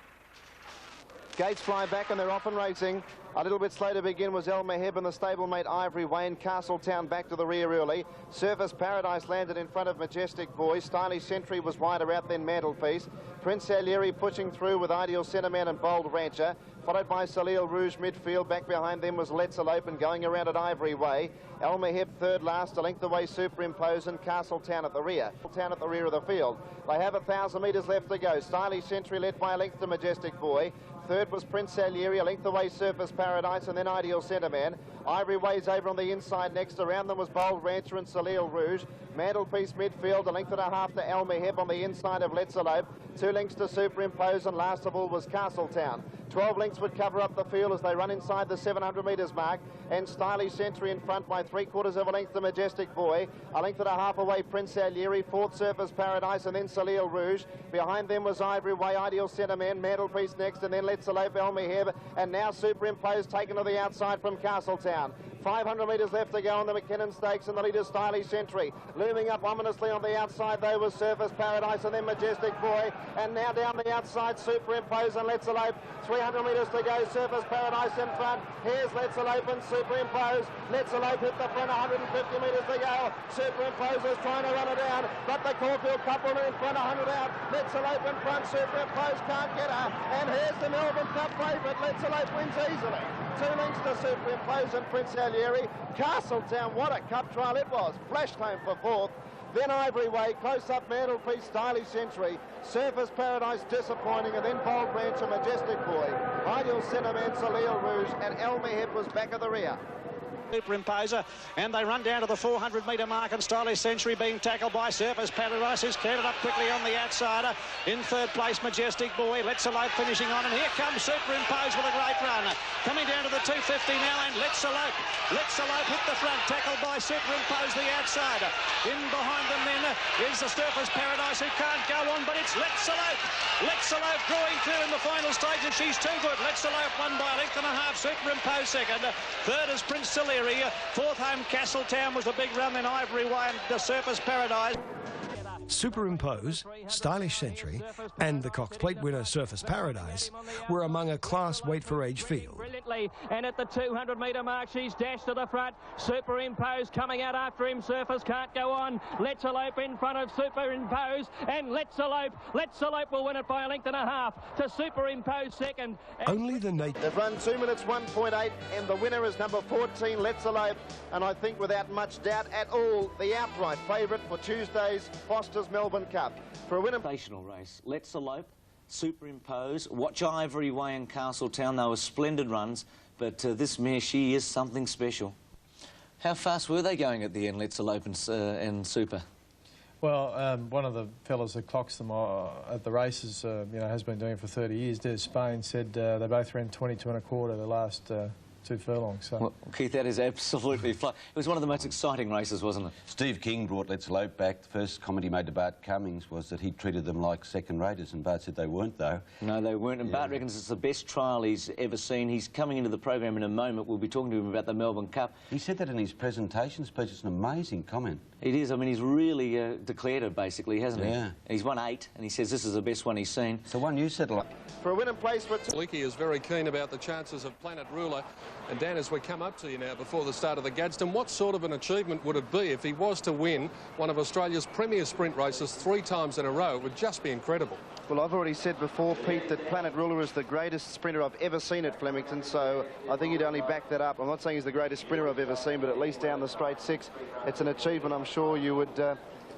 Gates fly back and they're off and racing. A little bit slow to begin was El Meheb and the stablemate Ivory Way, and Castletown back to the rear early. Surface Paradise landed in front of Majestic Boy. Stylish Sentry was wider out, then Mantelpiece. Prince Salieri pushing through with Ideal Centreman and Bold Rancher, followed by Salil Rouge midfield. Back behind them was Let's Elope going around at Ivory Way. El Meheb third last, a length away Superimpose, and Castletown at the rear. Castletown at the rear of the field. They have 1,000 metres left to go. Stylish Sentry led by a length to Majestic Boy. Third was Prince Salieri, a length away Surface Paradise, and then Ideal Centreman. Ivory Way's over on the inside next. Around them was Bold Rancher and Salil Rouge. Mantelpiece midfield, a length and a half to El Meheb on the inside of Let's Elope. 2 lengths to Superimpose, and last of all was Castletown. 12 lengths would cover up the field as they run inside the 700 metres mark, and Stylish Sentry in front by 3/4 of a length to Majestic Boy. A length and a half away Prince Salieri, fourth Surface Paradise, and then Salil Rouge. Behind them was Ivory Way, Ideal Centreman, Mantelpiece next, and then Let's Elope, El Meheb, and now Superimpose taken to the outside from Castletown. 500 metres left to go on the McKinnon Stakes, and the leader Stylish Sentry. Looming up ominously on the outside though was Surface Paradise, and then Majestic Boy, and now down the outside Superimpose and Let's Elope. 300 metres to go, Surface Paradise in front. Here's Let's Elope and Superimpose. Let's Elope hit the front, 150 metres to go. Superimpose is trying to run it down, but the Caulfield couple in front, 100 out. Let's Elope in front, Superimpose can't get her, and here's the Melbourne Cup favourite. Let's Elope wins easily. 2 lengths to Superimpose and Prince Salieri. Castletown, what a cup trial it was. Flashed home for fourth. Then Ivory Way, close-up Mantelpiece, Stylish Sentry. Surface Paradise disappointing, and then Bold Ranch and Majestic Boy. Ideal Centreman, Salil Rouge, and El Meheb was back at the rear. Superimposer, and they run down to the 400 metre mark, and Stylish Sentry being tackled by Surface Paradise, who's cleared it up quickly on the outside. In third place, Majestic Boy. Let's Elope finishing on, and here comes Superimpose with a great run. Coming down to the 250 now, and Let's Elope. Let's Elope hit the front, tackled by Superimpose the outside. In behind them then is the Surface Paradise, who can't go on, but it's Let's Elope. Let's Elope drawing through in the final stage, and she's too good. Let's Elope won by a length and a half. Superimpose second. Third is Prince Salieri. Fourth home Castletown was a big run, then Ivory Way and the Surface Paradise. Superimpose, Stylish Sentry, and the Cox Plate winner Surface Paradise were among a class weight for age field. Brilliantly, and at the 200 metre mark, she's dashed to the front. Superimpose coming out after him. Surface can't go on. Let's Elope in front of Superimpose, and Let's Elope will win it by a length and a half to Superimpose second. Only the They've run 2 minutes 1.8, and the winner is number 14, Let's Elope, and I think without much doubt at all, the outright favourite for Tuesday's Foster's Melbourne Cup. For a winner... Sensational race. Let's Elope, Superimpose, watch Ivory Way and Castletown. They were splendid runs, but this mare, she is something special. How fast were they going at the end, Let's Elope and Super? Well, one of the fellas that clocks them at the races, has been doing it for 30 years, Des Spain, said they both ran 22 1/4 the last 2 furlongs. So. Well, Keith, that is absolutely fly. It was one of the most exciting races, wasn't it? Steve King brought Let's Elope back. The first comment he made to Bart Cummings was that he treated them like second-raters, and Bart said they weren't, though. No, they weren't, and Bart reckons it's the best trial he's ever seen. He's coming into the program in a moment. We'll be talking to him about the Melbourne Cup. He said that in his presentation speech. It's an amazing comment. It is. I mean, he's really declared it, basically, hasn't he? Yeah. He's won 8, and he says this is the best one he's seen. So one you settle up. For a winning place for... Leakey is very keen about the chances of Planet Ruler. And Dan, as we come up to you now before the start of the Gadsden, what sort of an achievement would it be if he was to win one of Australia's premier sprint races 3 times in a row? It would just be incredible. Well, I've already said before, Pete, that Planet Ruler is the greatest sprinter I've ever seen at Flemington, so I think he'd only back that up. I'm not saying he's the greatest sprinter I've ever seen, but at least down the straight 6, it's an achievement I'm sure you would...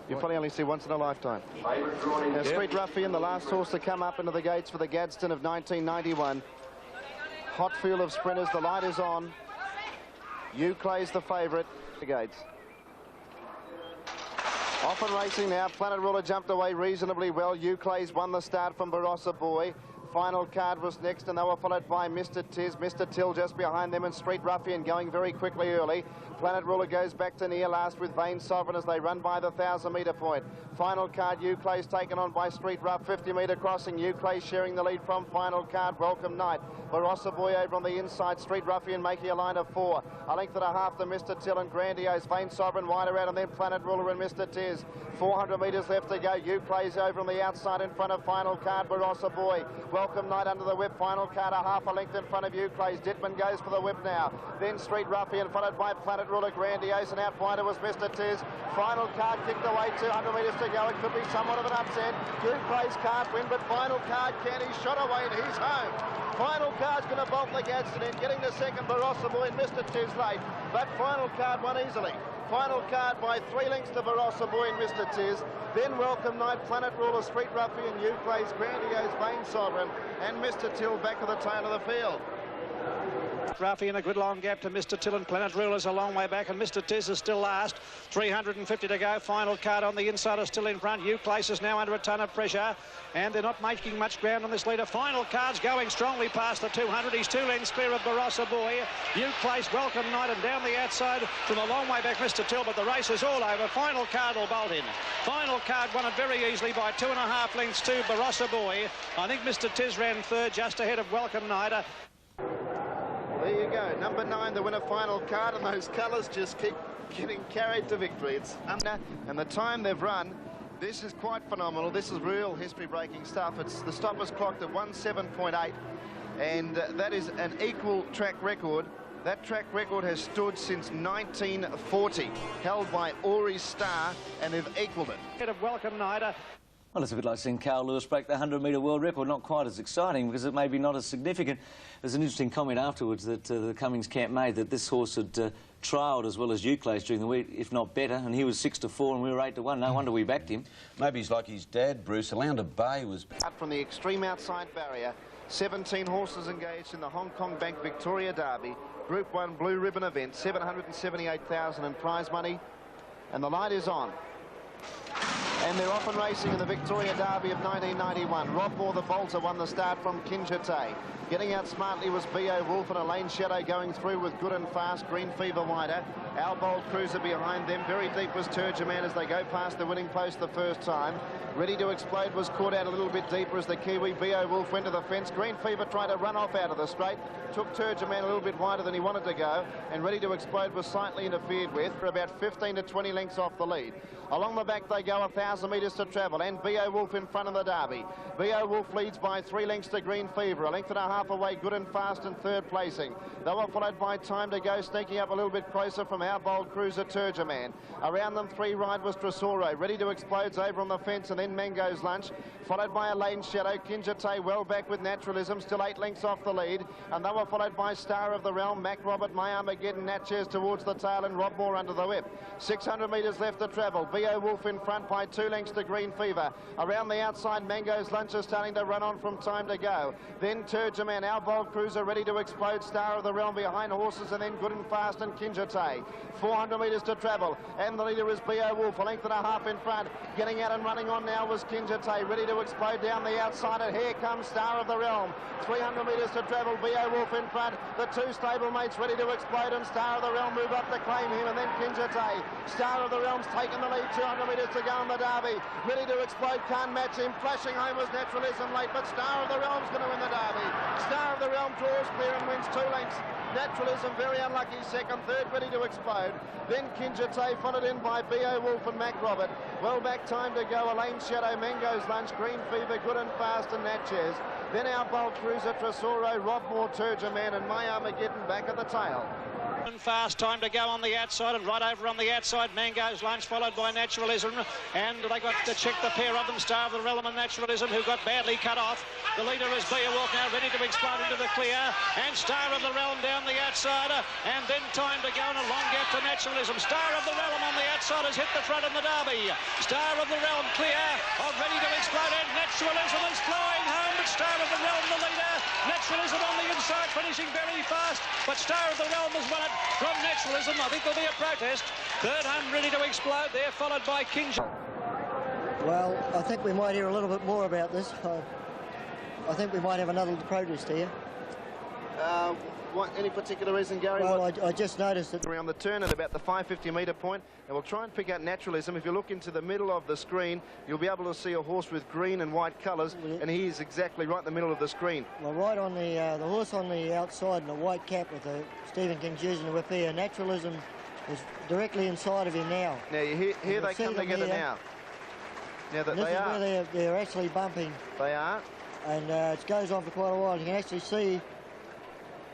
you'll probably only see once in a lifetime. Now, Street Ruffian, the last horse to come up into the gates for the Gadsden of 1991. Hot field of sprinters, the light is on. Euclay's the favourite. The gates. Off and racing now. Planet Ruler jumped away reasonably well. Euclay's won the start from Barossa Boy. Final Card was next, and they were followed by Mr. Tiz, Mr. Till just behind them, and Street Ruffian going very quickly early. Planet Ruler goes back to near last with Vain Sovereign as they run by the 1,000-metre point. Final Card, Euclay's taken on by Street Rough, 50-metre crossing. Euclay sharing the lead from Final Card. Welcome Night. Barossa Boy over on the inside. Street Ruffian making a line of 4. A length and a half to Mr. Till and Grandiose. Vain Sovereign wider out, and then Planet Ruler and Mr. Tiz. 400 metres left to go. Euclay's over on the outside in front of Final Card. Barossa Boy. Welcome Night under the whip. Final Card a half a length in front of Euclay's. Dittman goes for the whip now. Then Street Ruffian followed by Planet Ruler, Grandiose, and out wider was Mr. Tiz. Final Card kicked away, 200 metres to go. It could be somewhat of an upset. Euclay's can't win, but Final Card can. He's shot away and he's home. Final Card's going to bolt the Gadsden in, getting the second Barossa Boy and Mr. Tiz late, but Final Card won easily. Final Card by 3 lengths to Barossa Boy and Mr. Tiz. Then Welcome Night, Planet Ruler, Street Ruffian, Euclay's, Grandiose, Vain Sovereign, and Mr. Till back to the tail of the field. Ruffian, a good long gap to Mr. Till, and Planet Ruler's a long way back, and Mr. Tiz is still last. 350 to go. Final Card on the inside is still in front. Euclay is now under a ton of pressure, and they're not making much ground on this leader. Final Card's going strongly past the 200. He's 2 lengths clear of Barossa Boy. Euclay's Welcome Night, and down the outside from a long way back Mr. Till, but the race is all over. Final Card will bolt in. Final Card won it very easily by 2.5 lengths to Barossa Boy. I think Mr. Tiz ran third, just ahead of Welcome Night. There you go, number 9, the winner. Final Card, and those colours just keep getting carried to victory. It's under, and the time they've run, this is quite phenomenal. This is real history-breaking stuff. It's the stoppers clocked at 1:07.8, and that is an equal track record. That track record has stood since 1940, held by Ori Star, and they've equalled it. Ahead of Welcome Night. Well, it's a bit like seeing Carl Lewis break the 100-metre world record. Not quite as exciting because it may be not as significant. There's an interesting comment afterwards that the Cummings camp made that this horse had trialled as well as Euclay's during the week, if not better, and he was 6-4 and we were 8-1. No wonder we backed him. Maybe he's like his dad, Bruce. Alounder Bay was... Up from the extreme outside barrier, 17 horses engaged in the Hong Kong Bank Victoria Derby, Group 1 Blue Ribbon event, 778,000 in prize money, and the light is on. And they're off and racing in the Victoria Derby of 1991. Rob Moore, the bolter, won the start from Kinjate. Getting out smartly was B.O. Wolf, and a lane shadow going through with Good and Fast, Green Fever wider. Our Bold Cruiser behind them. Very deep was Turgeman as they go past the winning post the first time. Ready to Explode was caught out a little bit deeper as the Kiwi B.O. Wolf went to the fence. Green Fever tried to run off out of the straight. Took Turgeman a little bit wider than he wanted to go, and Ready to Explode was slightly interfered with for about 15 to 20 lengths off the lead. Along the back they go, 1,000 metres to travel, and B.O. Wolf in front of the Derby. B.O. Wolf leads by 3 lengths to Green Fever, a length and a half away, Good and Fast in third placing. They were followed by Time to Go, sneaking up a little bit closer from Our Bold Cruiser, Turgeman. Around them 3 wide was Tresoro. Ready to Explode's over on the fence, and then Mango's Lunch, followed by a lane shadow. Kinjate well back with Naturalism, still 8 lengths off the lead, and they were followed by Star of the Realm, Mac Robert, My Armageddon, Natchez towards the tail, and Rob Moore under the whip. 600 metres left to travel. B.O. Wolf in front by 2 lengths to Green Fever. Around the outside, Mango's Lunch is starting to run on from Time to Go. Then Turgeman, Our Bold Cruiser, Ready to Explode, Star of the Realm behind horses, and then Good and Fast and Kinjate. 400 metres to travel, and the leader is B.O. Wolf, a length and a half in front. Getting out and running on now was Kinjate. Ready to Explode down the outside, and here comes Star of the Realm. 300 metres to travel, B.O. Wolf in front. The 2 stablemates Ready to Explode and Star of the Realm move up to claim him, and then Kinjate. Star of the Realm's taken the lead, 200 metres to go in the Derby. Ready to Explode can't match him. Flashing home was Naturalism late, but Star of the Realm's going to win the Derby. Star of the Realm draws clear and wins 2 lengths. Naturalism very unlucky second, third Ready to Explode. Then Kinjate followed in by B.O. Wolf and Mac Robert. Well back, Time to Go, a lane shadow, Mango's Lunch, Green Fever, Good and Fast and Natchez. Then Our Bold Cruiser, Tresoro, Rob Moore, Turgeman and My Armageddon back at the tail. And Fast, Time to Go on the outside, and right over on the outside Mango's Lunch, followed by Naturalism, and they got to check the pair of them, Star of the Realm and Naturalism, who got badly cut off. The leader is B.O. Wolf now, Ready to Explode into the clear, and Star of the Realm down the outside, and then Time to Go and a long gap to Naturalism. Star of the Realm on the outside has hit the front in the Derby. Star of the Realm clear of Ready to Explode, and Naturalism is flying home, but Star of the Realm the leader. Naturalism on the inside, finishing very fast, but Star of the Realm has won it from Naturalism. I think there'll be a protest. Third home Ready to Explode there, followed by Kinjate. Well, I think we might hear a little bit more about this. I think we might have another protest here. Any particular reason, Gary? Well, I just noticed that around the turn at about the 550-metre point, and we'll try and pick out naturalism. If you look into the middle of the screen, you'll be able to see a horse with green and white colours, and he is exactly right in the middle of the screen. Well, right on the horse on the outside in the white cap with the Stephen King's using the whip here. Naturalism is directly inside of him now. Now, here they come together now. Now that this is where they're actually bumping. They are. And it goes on for quite a while. You can actually see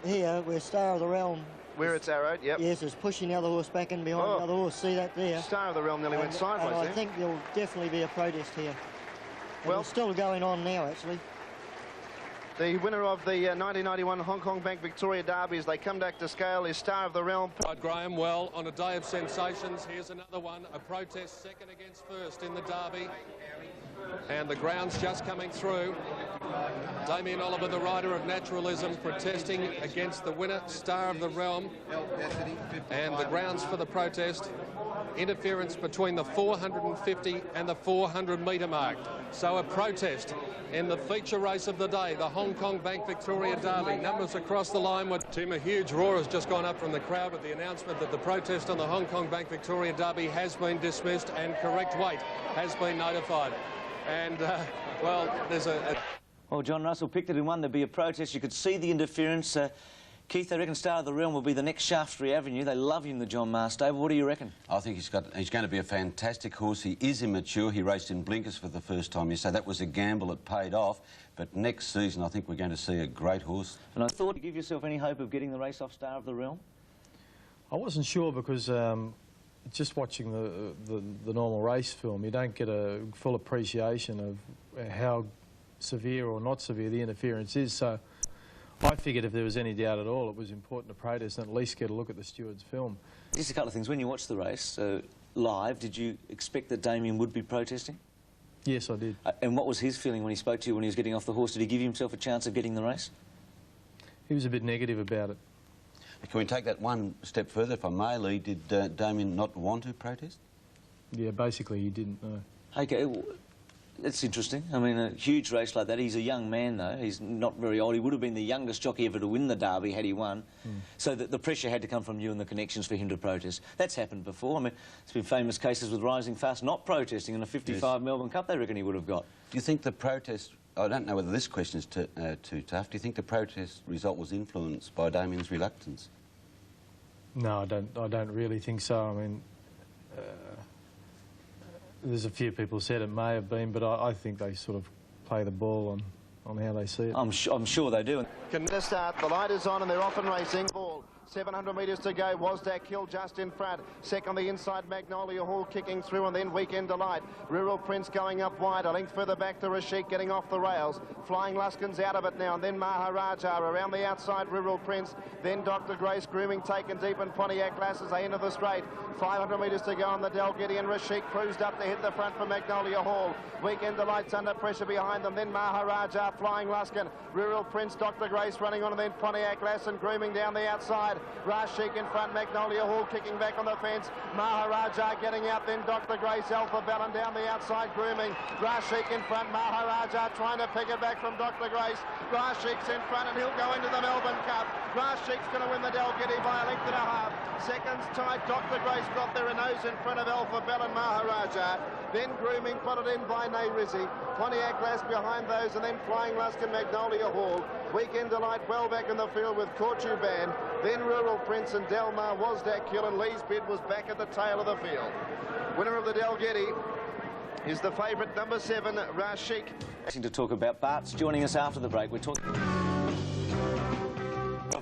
here where Star of the Realm, where it's arrowed, yep. Yes, it's pushing the other horse back in behind the other horse. See that there? Star of the Realm nearly went sideways and I there. think there'll definitely be a protest here. Well, it's still going on now, actually. The winner of the 1991 Hong Kong Bank Victoria Derby, as they come back to scale, is Star of the Realm. Right, Graham, well, on a day of sensations, here's another one, a protest second against first in the Derby. And the ground's just coming through. Damien Oliver, the rider of Naturalism, protesting against the winner, Star of the Realm. And the grounds for the protest, interference between the 450 and the 400-metre mark. So a protest in the feature race of the day, the Hong Kong Bank Victoria Derby. Numbers across the line. Tim, a huge roar has just gone up from the crowd with the announcement that the protest on the Hong Kong Bank Victoria Derby has been dismissed and correct weight has been notified. And, well, there's Well, John Russell picked it and won. There'd be a protest. You could see the interference. Keith, they reckon Star of the Realm will be the next Shaftesbury Avenue. They love him, the John Maher stable. What do you reckon? I think he's going to be a fantastic horse. He is immature. He raced in blinkers for the first time. You say that was a gamble. It paid off. But next season, I think we're going to see a great horse. And I thought, you give yourself any hope of getting the race off Star of the Realm? I wasn't sure because just watching the normal race film, you don't get a full appreciation of how severe or not severe the interference is. So I figured if there was any doubt at all, it was important to protest and at least get a look at the steward's film. Just a couple of things. When you watched the race live, did you expect that Damien would be protesting? Yes, I did. And what was his feeling when he spoke to you when he was getting off the horse? Did he give himself a chance of getting the race? He was a bit negative about it. Can we take that one step further, if I may, Lee? Did Damien not want to protest? Yeah, basically he didn't, no. OK, well, that's interesting. I mean, a huge race like that. He's a young man, though. He's not very old. He would have been the youngest jockey ever to win the Derby had he won. So the pressure had to come from you and the connections for him to protest. That's happened before. I mean, there's been famous cases with Rising Fast not protesting in a 55 Melbourne Cup they reckon he would have got. Do you think the protest... I don't know whether this question is too tough. Do you think the protest result was influenced by Damien's reluctance? No, I don't really think so. I mean, there's a few people said it may have been, but I think they sort of play the ball on how they see it. I'm sure they do. Can the start, the light is on and they're off and racing. Ball. 700 metres to go. Wasdak Hill just in front. Second the inside, Magnolia Hall kicking through, and then Weekend Delight. Rural Prince going up wide. A length further back to Rashik getting off the rails. Flying Luskin's out of it now, and then Maharaja around the outside. Rural Prince, then Dr. Grace grooming taken deep, and Pontiac Glass as they enter the straight. 500 metres to go on the Dalgety, and Rashik cruised up to hit the front for Magnolia Hall. Weekend Delight's under pressure behind them, then Maharaja, Flying Luskin. Rural Prince, Dr. Grace running on, and then Pontiac Glass and grooming down the outside. Rashik in front, Magnolia Hall kicking back on the fence. Maharaja getting out, then Dr. Grace, Alpha Bellin down the outside grooming. Rashik in front, Maharaja trying to pick it back from Dr. Grace. Rashik's in front and he'll go into the Melbourne Cup. Rashik's going to win the Dalgety by a length and a half. Seconds tight, Dr. Grace got there, a nose in front of Alpha Bellin, Maharaja. Then grooming, put it in by Nay Rizzi. Pontiac Glass behind those, and then Flying Luskin, Magnolia Hall. Weekend Delight well back in the field with Korchu Band. Then Rural Prince and Delmar Wasdak Hill, and Lee's Bid was back at the tail of the field. Winner of the Dalgety is the favourite, number 7, Rashik. To talk about, Bart's joining us after the break. We're talking...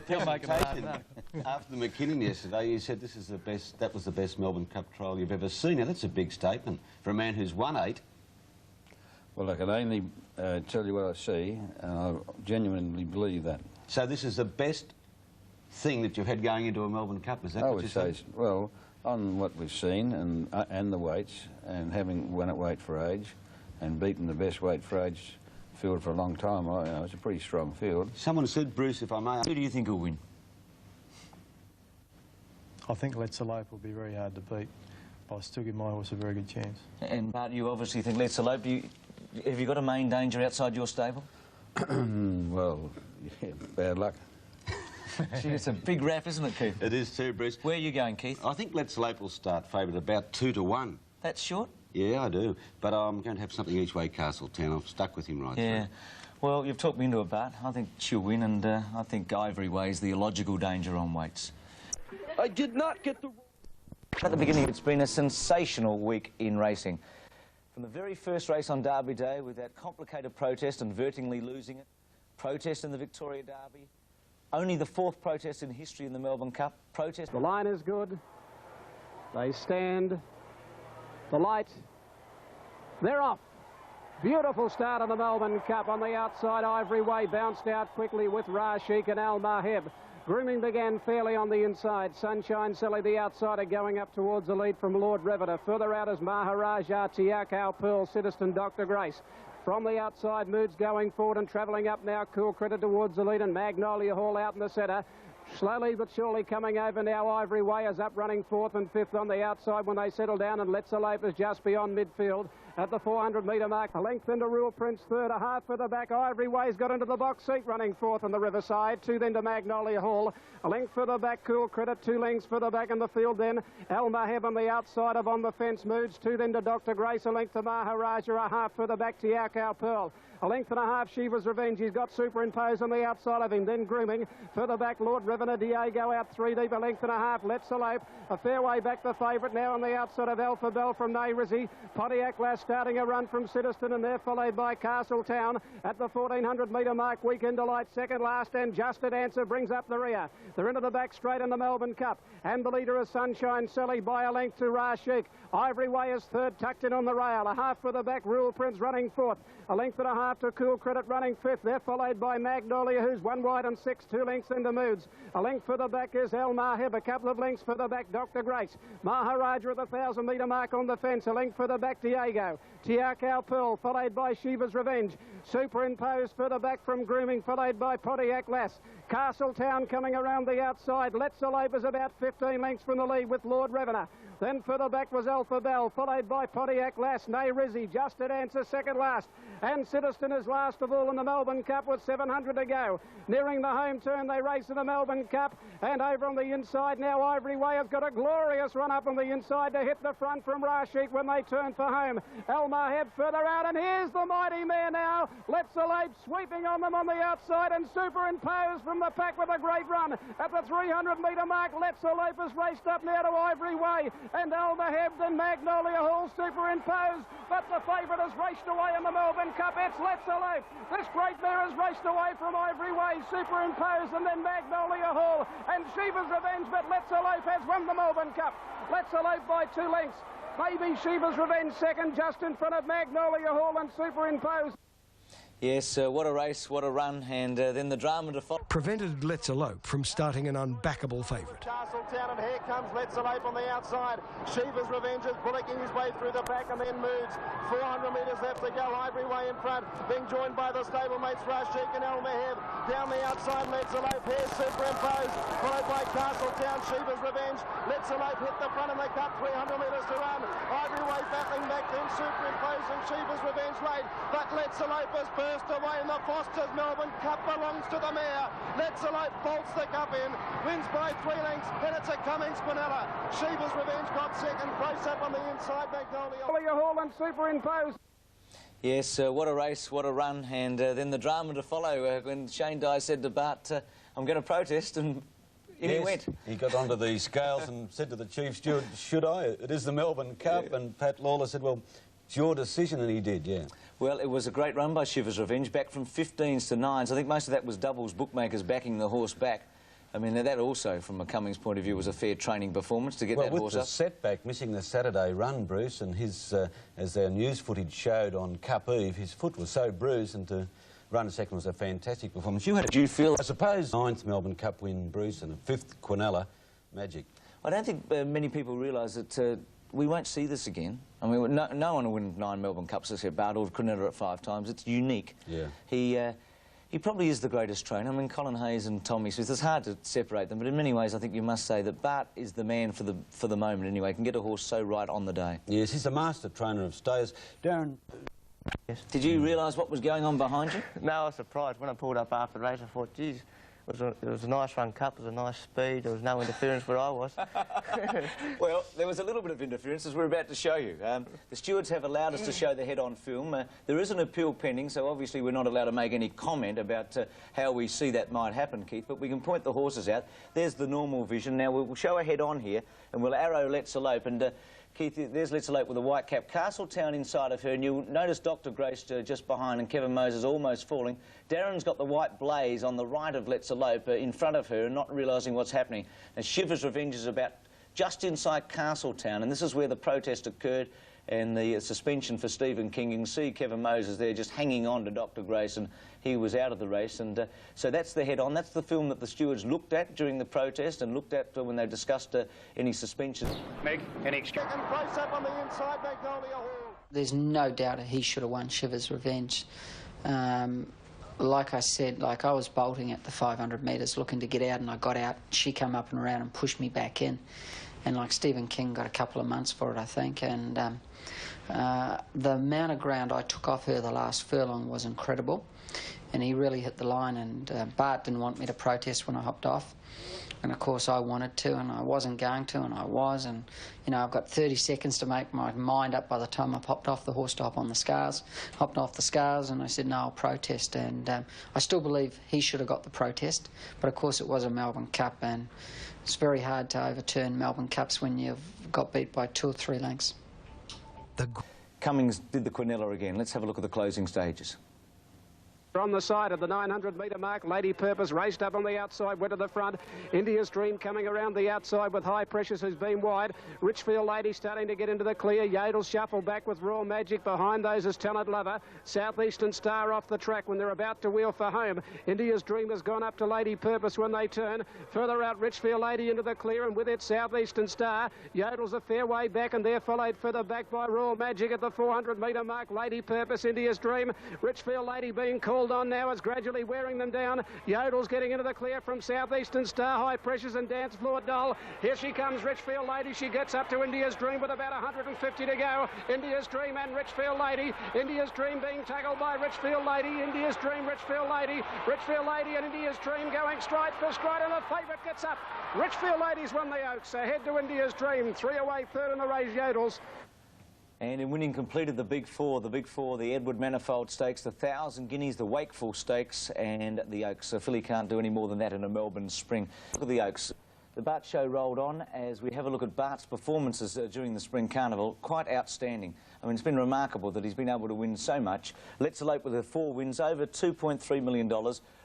After the McKinnon yesterday, you said this is the best. That was the best Melbourne Cup trial you've ever seen. Now that's a big statement for a man who's won 8. Well, I can only tell you what I see, and I genuinely believe that. So this is the best thing that you've had going into a Melbourne Cup. Is that what you say? Well, on what we've seen and the weights, and having won at weight for age, and beaten the best weight for age field for a long time, it's a pretty strong field. Someone said, Bruce, if I may, who do you think will win? I think Let's Elope will be very hard to beat, but I still give my horse a very good chance. And Bart, you obviously think Let's Elope. Have you got a main danger outside your stable? Well, yeah, bad luck. Gee, it's a big rap, isn't it, Keith? It is too, Bruce. Where are you going, Keith? I think Let's Lope will start favourite about 2 to 1. That's short? Yeah, I do. But I'm going to have something each way, Castletown. I've stuck with him right Yeah. Well, you've talked me into a bat. I think she'll win, and I think Ivory weighs the illogical danger on weights. I did not get the... At the beginning, it's been a sensational week in racing. From the very first race on Derby Day, with that complicated protest and Vertingly losing it, protest in the Victoria Derby, only the 4th protest in history in the Melbourne Cup, protest... The line is good. They stand. The light. They're off. Beautiful start of the Melbourne Cup on the outside. Ivory Way bounced out quickly with Rashik and Al Maheb. Grooming began fairly on the inside. Sunshine Sally, the outsider, going up towards the lead from Lord Riveter. Further out is Maharaja, Tiakau Pearl, Citizen Dr. Grace. From the outside, Moods going forward and travelling up now. Cool Critter towards the lead and Magnolia Hall out in the centre. Slowly but surely coming over now. Ivory Way is up running 4th and 5th on the outside when they settle down, and Let's Lope is just beyond midfield at the 400-metre mark. A length into Rural Prince, 3rd, a half further back. Ivory Way's got into the box seat, running 4th on the Riverside. 2 then to Magnolia Hall. A length further back, Cool Critter. 2 lengths further back in the field then. Al Maheb on the outside of On the Fence Moods. 2 then to Dr. Grace. A length to Maharaja. A half further back to Tiakau Pearl. A length and a half, Shiva's Revenge. He's got superimposed on the outside of him. Then Grooming. Further back, Lord Rivener. Diego out 3 deep. A length and a half. Let's Lope. A fair way back, the favourite now on the outside of Alpha Bell from Nayrizzy. Pontiac Lass starting a run from Citizen, and they're followed by Castletown at the 1400-metre mark. Weekend Delight second last, and Justed Answer brings up the rear. They're into the back straight in the Melbourne Cup, and the leader is Sunshine Sally by a length to Rashik. Ivory Way is 3rd, tucked in on the rail. A half for the back, Rural Prince running 4th. A length and a half to Cool Credit running 5th. They're followed by Magnolia, who's 1 wide and 6, 2 lengths into Moods. A length for the back is El Maheb. A couple of lengths for the back, Dr. Grace. Maharaja at the 1,000-metre mark on the fence. A length for the back, Diego. Tiakau Pearl, followed by Shiva's Revenge. Superimposed further back from Grooming, followed by Pontiac Lass. Castletown coming around the outside. Let's Lope is about 15 lengths from the lead with Lord Rivener. Then further back was Alpha Bell, followed by Pontiac Lass, Nayrizzy, Justed Answer second last. And Citizen is last of all in the Melbourne Cup with 700 to go. Nearing the home turn, they race in the Melbourne Cup. And over on the inside now, Ivory Way have got a glorious run up on the inside to hit the front from Rashik when they turn for home. El Maheb further out, and here's the mighty mare now. Let's Lope sweeping on them on the outside and superimposed from the pack with a great run. At the 300-metre mark, Let's Lope has raced up now to Ivory Way. And El Maheb and Magnolia Hall superimposed. But the favourite has raced away in the Melbourne Cup. It's Let's Lope. This great mare has raced away from Ivory Way, superimposed, and then Magnolia Hall and Shiva's Revenge. But Let's Lope has won the Melbourne Cup. Let's Lope by 2 lengths. Maybe Shiva's Revenge second, just in front of Magnolia Hall and superimposed. Yes, what a race, what a run, and then the drama to follow. Prevented Let's Lope from starting an unbackable favourite. Castletown, and here comes Let's Lope on the outside. Shiva's Revenge is bullocking his way through the back and then Moods. 400 metres left to go. Ivory Way in front, being joined by the stablemates Rashik and El Maheb. Down the outside, Let's Lope here superimposed, followed by Castletown, Shiva's Revenge. Let's Lope hit the front of the cup, 300 metres to run. Ivory Way battling back, then superimposing Shiva's Revenge late, but Let's Lope is burst away, and the Foster's Melbourne Cup belongs to the mare. Let's Lope bolts the cup in, wins by 3 lengths, and it's a Cummings Quinella. Shiva's Revenge got second, place up on the inside, Magnolia Hall and superimposed. Yes, what a race, what a run, and then the drama to follow when Shane Dye said to Bart, I'm going to protest, and in he went. He got onto the scales and said to the Chief Steward, should I? It is the Melbourne Cup, and Pat Lawler said, well, it's your decision, and he did, yeah. Well, it was a great run by Shiva's Revenge, back from 15s to 9s. I think most of that was doubles, bookmakers backing the horse back. I mean, that also, from a Cummings point of view, was a fair training performance to get that horse up. Well, with the setback, missing the Saturday run, Bruce, and his, as our news footage showed on Cup Eve, his foot was so bruised, and to run second was a fantastic performance. Did you feel... I suppose 9th Melbourne Cup win, Bruce, and a 5th Quinella, magic. I don't think many people realise that we won't see this again. I mean, no one will win 9 Melbourne Cups except Bart or Quinella at 5 times. It's unique. Yeah. He probably is the greatest trainer. I mean, Colin Hayes and Tommy Smith, it's hard to separate them, but in many ways I think you must say that Bart is the man for the moment anyway. He can get a horse so right on the day. Yes, he's a master trainer of stayers. Darren... Yes. Did you realise what was going on behind you? No, I was surprised. When I pulled up after the race, I thought, geez, it was a nice run cup, it was a nice speed, there was no interference where I was. Well, there was a little bit of interference, as we're about to show you. The stewards have allowed us to show the head-on film. There is an appeal pending, so obviously we're not allowed to make any comment about how we see that might happen, Keith, but we can point the horses out. There's the normal vision. Now, we'll show a head-on here, and we'll arrow Let's Elope, and Keith, there's Let's Elope with a white cap. Castletown inside of her, and you'll notice Dr. Grace just behind, and Kevin Moses almost falling. Darren's got the white blaze on the right of Let's Elope in front of her, and not realising what's happening. And Shiver's Revenge is about just inside Castletown, and this is where the protest occurred and the suspension for Stephen King. You can see Kevin Moses there just hanging on to Dr. Grace, and he was out of the race. And so that's the head-on. That's the film that the stewards looked at during the protest and looked at when they discussed any suspension. Meg, any extra. Second place up on the inside, Magnolia Hall. There's no doubt he should have won Shiver's Revenge. Like I said, I was bolting at the 500 metres looking to get out, and I got out. She came up and around and pushed me back in. And Stephen King got a couple of months for it, I think. And the amount of ground I took off her the last furlong was incredible. And he really hit the line, and Bart didn't want me to protest when I hopped off. And of course I wanted to, and I wasn't going to, and I was. And, you know, I've got 30 seconds to make my mind up by the time I popped off the horse to hop on the scars. Hopped off the scars, and I said, no, I'll protest. And I still believe he should have got the protest. But of course it was a Melbourne Cup, and it's very hard to overturn Melbourne Cups when you've got beat by 2 or 3 lengths. Cummings did the Quinella again. Let's have a look at the closing stages. On the side of the 900-metre mark, Lady Purpose raced up on the outside, went to the front. India's Dream coming around the outside with High Pressures, who's been wide. Richfield Lady starting to get into the clear. Yodel shuffle back with Royal Magic. Behind those is Talent Lover. Southeastern Star off the track when they're about to wheel for home. India's Dream has gone up to Lady Purpose when they turn. Further out, Richfield Lady into the clear, and with it, Southeastern Star. Yodel's a fair way back, and they're followed further back by Royal Magic at the 400-metre mark. Lady Purpose, India's Dream. Richfield Lady being called on now, is gradually wearing them down. Yodel's getting into the clear from Southeastern Star. High Pressures and Dance Floor Doll. Here she comes, Richfield Lady. She gets up to India's Dream with about 150 to go. India's Dream and Richfield Lady. India's Dream being tackled by Richfield Lady. India's Dream, Richfield Lady. Richfield Lady and India's Dream going stride for stride, and the favourite gets up. Richfield Lady's won the Oaks. Ahead to India's Dream. 3 away, third in the race, Yodel's. And in winning completed the Big Four, the Edward Manifold Stakes, the 1,000 Guineas, the Wakeful Stakes, and the Oaks. So Philly can't do any more than that in a Melbourne spring. Look at the Oaks. The Bart Show rolled on as we have a look at Bart's performances during the Spring Carnival. Quite outstanding. I mean, it's been remarkable that he's been able to win so much. Let's Elope with her 4 wins, over $2.3 million.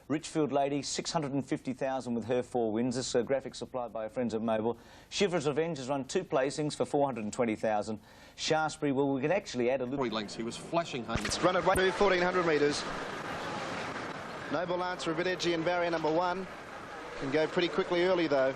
Richfield Lady, $650,000 with her 4 wins. This graphic supplied by our friends at Mobile. Shiver's Revenge has run 2 placings for $420,000. Shaftesbury, well, we can actually add a little... 3 lengths, he was flashing home. It's run at 1,400 metres. Noble Answer a bit edgy in barrier number 1. Can go pretty quickly early, though.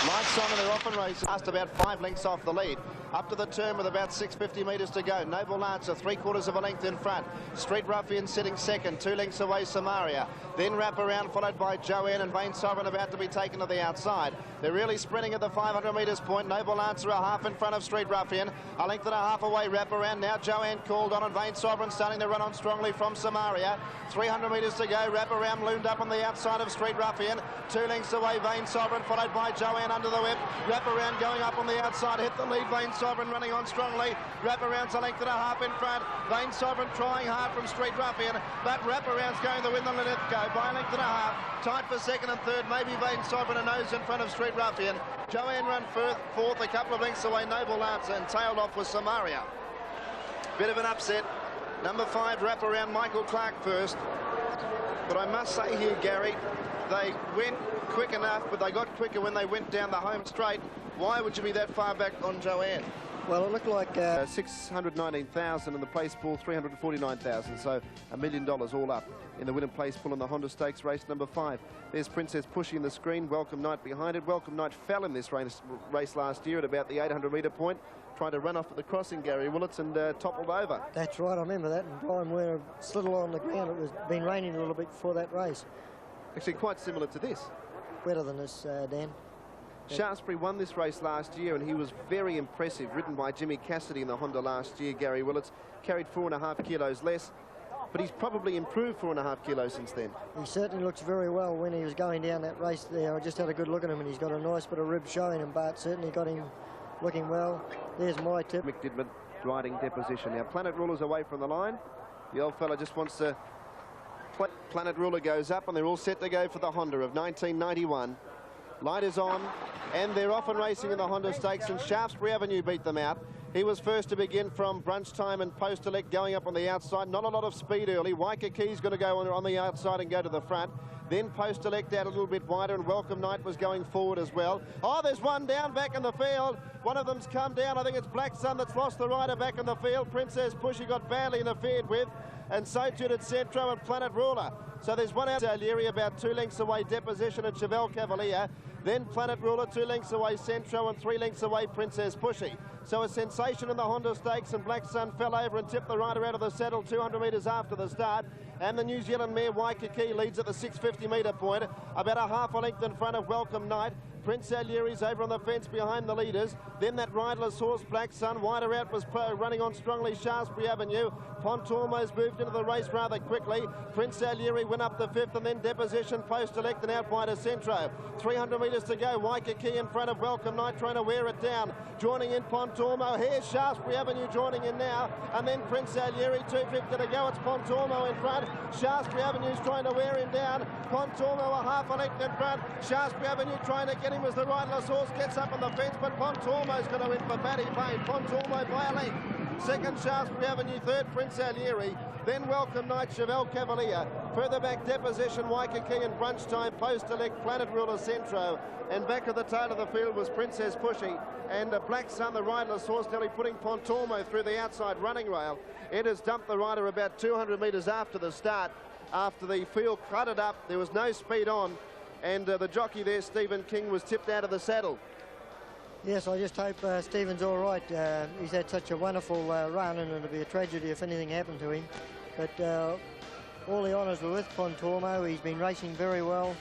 Lights on, and they're off and race. Just about 5 lengths off the lead. Up to the turn with about 650 metres to go. Noble Answer, 3/4 of a length in front. Street Ruffian sitting second, 2 lengths away, Samaria. Then wrap around, followed by Joanne and Vain Sovereign about to be taken to the outside. They're really sprinting at the 500 metres point. Noble Answer a half in front of Street Ruffian. A length and a half away, wrap around. Now Joanne called on, and Vain Sovereign starting to run on strongly from Samaria. 300 metres to go. Wrap around loomed up on the outside of Street Ruffian. 2 lengths away, Vain Sovereign, followed by Joanne under the whip. Wrap around going up on the outside, hit the lead. Vain Sovereign running on strongly. Wrap around's a length and a half in front. Vain Sovereign trying hard from Street Ruffian, but wrap around's going to win the let it go by a length and a half. Tight for second and third, maybe Vain Sovereign, a nose in front of Street Ruffian. Joanne run fourth, a couple of lengths away, Noble Answer, and tailed off with Samaria. Bit of an upset. Number 5, wrap around, Michael Clark first. But I must say here, Gary, they went quick enough, but they got quicker when they went down the home straight. Why would you be that far back on Joanne? Well, it looked like... 619,000 and the place pool 349,000, so $1 million all up in the win and place pool in the Honda Stakes race number 5. There's Princess pushing the screen, Welcome Night behind it. Welcome Night fell in this race last year at about the 800-metre point, trying to run off at the crossing, Gary Willits, and toppled over. That's right, I remember that, and time where it's little on the ground. It was been raining a little bit before that race. Actually quite similar to this. Better than this, Dan. Shaftesbury won this race last year, and he was very impressive, ridden by Jimmy Cassidy in the Honda last year. Gary Willits carried 4.5 kilos less, but he's probably improved 4.5 kilos since then. He certainly looks very well when he was going down that race there. I just had a good look at him, and he's got a nice bit of rib showing him, but certainly got him looking well. There's my tip. Mick Didman riding deposition. Now Planet Ruler's away from the line. The old fella just wants to... Planet Ruler goes up, and they're all set to go for the Honda of 1991. Light is on, and they're off and racing in the Honda Stakes, and Shaftesbury Avenue beat them out. He was first to begin from Brunch Time and Post Elect going up on the outside. Not a lot of speed early. Waikiki's going to go on the outside and go to the front. Then Post Elect out a little bit wider, and Welcome Night was going forward as well. Oh, there's one down back in the field. One of them's come down. I think it's Black Sun that's lost the rider back in the field. Princess Pushy got badly interfered with, and so too did Centro and Planet Ruler. So there's one out Leary about 2 lengths away, Deposition and Chevelle Cavalier. Then Planet Ruler 2 lengths away, Centro, and 3 lengths away, Princess Pushy. So a sensation in the Honda Stakes, and Black Sun fell over and tipped the rider out of the saddle 200 metres after the start. And the New Zealand mare Waikiki leads at the 650 metre point, about a half a length in front of Welcome Night. Prince Alieri's over on the fence behind the leaders. Then that riderless horse, Black Sun. Wider out was running on strongly, Shaftesbury Avenue. Pontormo's moved into the race rather quickly. Prince Alieri went up the 5th, and then Deposition, Post Elect, and out wide of Centro. 300 metres to go. Waikiki in front of Welcome Night, trying to wear it down. Joining in Pontormo. Here's Shaftesbury Avenue joining in now. And then Prince Alieri, 250 to go. It's Pontormo in front. Shaftesbury Avenue's trying to wear him down. Pontormo a half a length in front. Shaftesbury Avenue trying to get him as the riderless horse gets up on the fence, but Pontormo's going to win for Paddy Payne. Pontormo by a length. Second, Shaftesbury Avenue. Third, Prince Alieri. Then Welcome Night, Chevelle Cavalier. Further back, Deposition, Waikiki, and Brunch Time, Post Elect, Planet Ruler, Centro. And back at the tail of the field was Princess Pushy. And Black Sun, the riderless horse, nearly putting Pontormo through the outside running rail. It has dumped the rider about 200 metres after the start. After the field cluttered up, there was no speed on. And the jockey there, Stephen King, was tipped out of the saddle. Yes, I just hope Stephen's all right. He's had such a wonderful run, and it'll be a tragedy if anything happened to him. But all the honours were with Pontormo. He's been racing very well.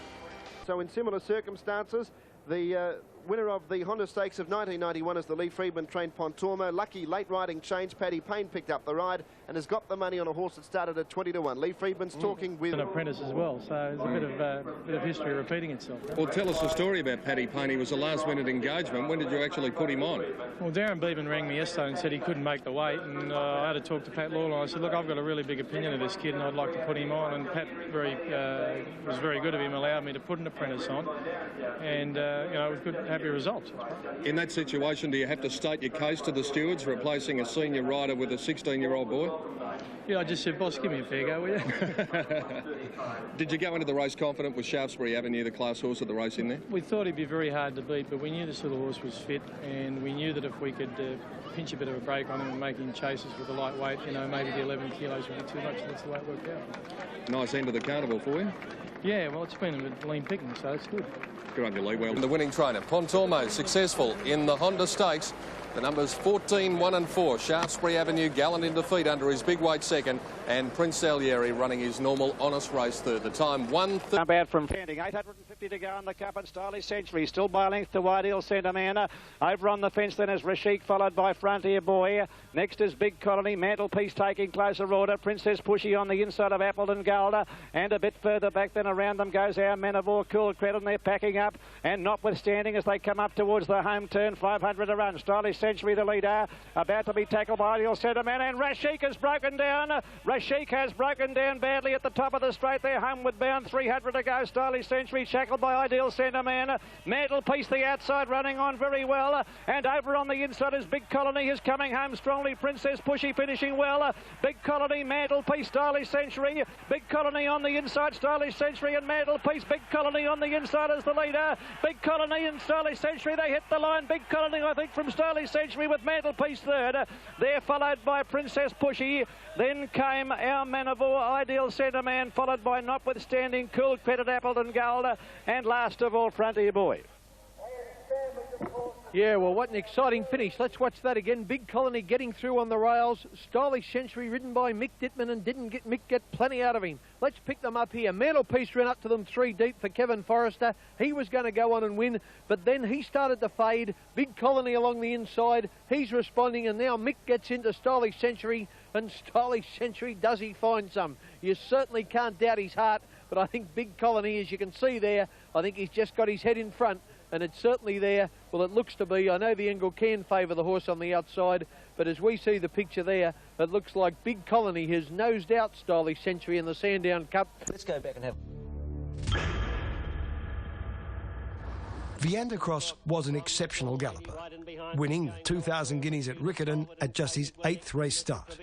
So in similar circumstances, the winner of the Honda Stakes of 1991 is the Lee Friedman trained Pontormo. Lucky late riding change. Paddy Payne picked up the ride and has got the money on a horse that started at 20 to 1. Lee Friedman's talking with an apprentice as well, so there's a bit of history repeating itself. Well, tell us the story about Paddy Payne. He was a last-minute engagement. When did you actually put him on? Well, Darren Beeman rang me yesterday and said he couldn't make the weight, and I had to talk to Pat Lawler. I said, look, I've got a really big opinion of this kid, and I'd like to put him on. And Pat was very good of him, allowed me to put an apprentice on, and with good, happy results. In that situation, do you have to state your case to the stewards, replacing a senior rider with a 16-year-old boy? Yeah, I just said, boss, give me a fair go, will you? Did you go into the race confident with Shaftesbury Avenue, the class horse at the race in there? We thought he'd be very hard to beat, but we knew this little horse was fit, and we knew that if we could pinch a bit of a break on him and make him chases with the lightweight, maybe the 11 kilos would be too much. That's the way it worked out. Nice end of the carnival for you. Yeah, well, it's been a bit lean picking, so it's good. Good on you, Lee. Well, the winning trainer, Pontormo, successful in the Honda Stakes. The numbers 14, 1 and 4. Shaftesbury Avenue gallant in defeat under his big weight second, and Prince Alieri running his normal honest race third. The time 1:30. Not bad from Fanning. 850 to go in the Cup, and Stylish Century still by a length to Ideal Centre. Over on the fence then is Rashik, followed by Frontier Boy. Next is Big Colony. Mantelpiece taking closer order. Princess Pushy on the inside of Appleton Golder, and a bit further back then around them goes Our Men of War, Cool Credit, and they're packing up. And notwithstanding, as they come up towards the home turn, 500 to run. Stylish Century, the leader, about to be tackled by Ideal Centre, and Rashik has broken down. Rashik has broken down badly at the top of the straight there, homeward bound. 300 to go. Stylish Century shackled by Ideal Centre. Mantelpiece the outside, running on very well, and over on the inside is Big Colony, is coming home strongly. Princess Pushy finishing well. Big Colony, Mantelpiece, Stylish Century. Big Colony on the inside, Stylish Century and Mantelpiece. Big Colony on the inside as the leader. Big Colony and Stylish Century, they hit the line. Big Colony, I think, from Stylish Century with Mantelpiece third. They're followed by Princess Pushy. Then came Our Man of War, Ideal Centre Man, followed by Notwithstanding, Cool Credit, Appleton Gold, and last of all, Frontier Boy. Yeah, well, what an exciting finish. Let's watch that again. Big Colony getting through on the rails. Stylish Century ridden by Mick Dittman, and didn't get Mick get plenty out of him. Let's pick them up here. Mantelpiece ran up to them 3 deep for Kevin Forrester. He was going to go on and win, but then he started to fade. Big Colony along the inside. He's responding, and now Mick gets into Stylish Century, and Stylish Century, does he find some? You certainly can't doubt his heart, but I think Big Colony, as you can see there, I think he's just got his head in front. And it's certainly there. Well, it looks to be. I know the angle can favour the horse on the outside, but as we see the picture there, it looks like Big Colony has nosed out Stylish Century in the Sandown Cup. Let's go back and have... Viander Cross was an exceptional galloper, winning the 2,000 guineas at Riccarton at just his 8th race start.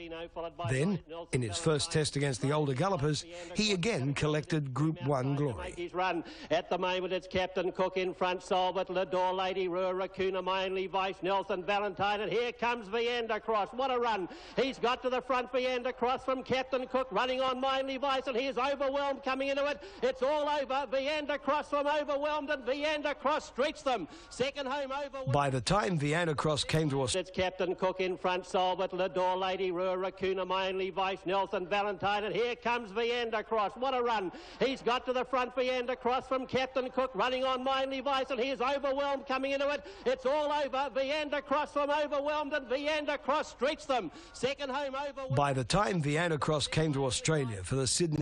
Then, in his first test against the older gallopers, he again collected Group 1 glory. His run at the moment, it's Captain Cook in front, Solbert, Lador, Lady Rua, Raccoona, My Only Vice, Nelson, Valentine, and here comes Viander Cross. What a run. He's got to the front, Viander Cross from Captain Cook, running on My Only Vice, and he's Overwhelmed coming into it. It's all over. Viander Cross from Overwhelmed, and Viander Cross streets them. Second home Overwhelmed. By the time Viander Cross came to us, it's Captain Cook in front, Solbert, Lador, Lady Rua, Raccoona, My Only Vice, Nelson, Valentine, and here comes Viander Cross. What a run. He's got to the front, Viander Cross from Captain Cook, running on My Only Vice, and he's Overwhelmed coming into it. It's all over. Viander Cross from Overwhelmed, and Viander Cross streets them. Second home Overwhelmed. by the time Viander Cross came to Australia for the Sydney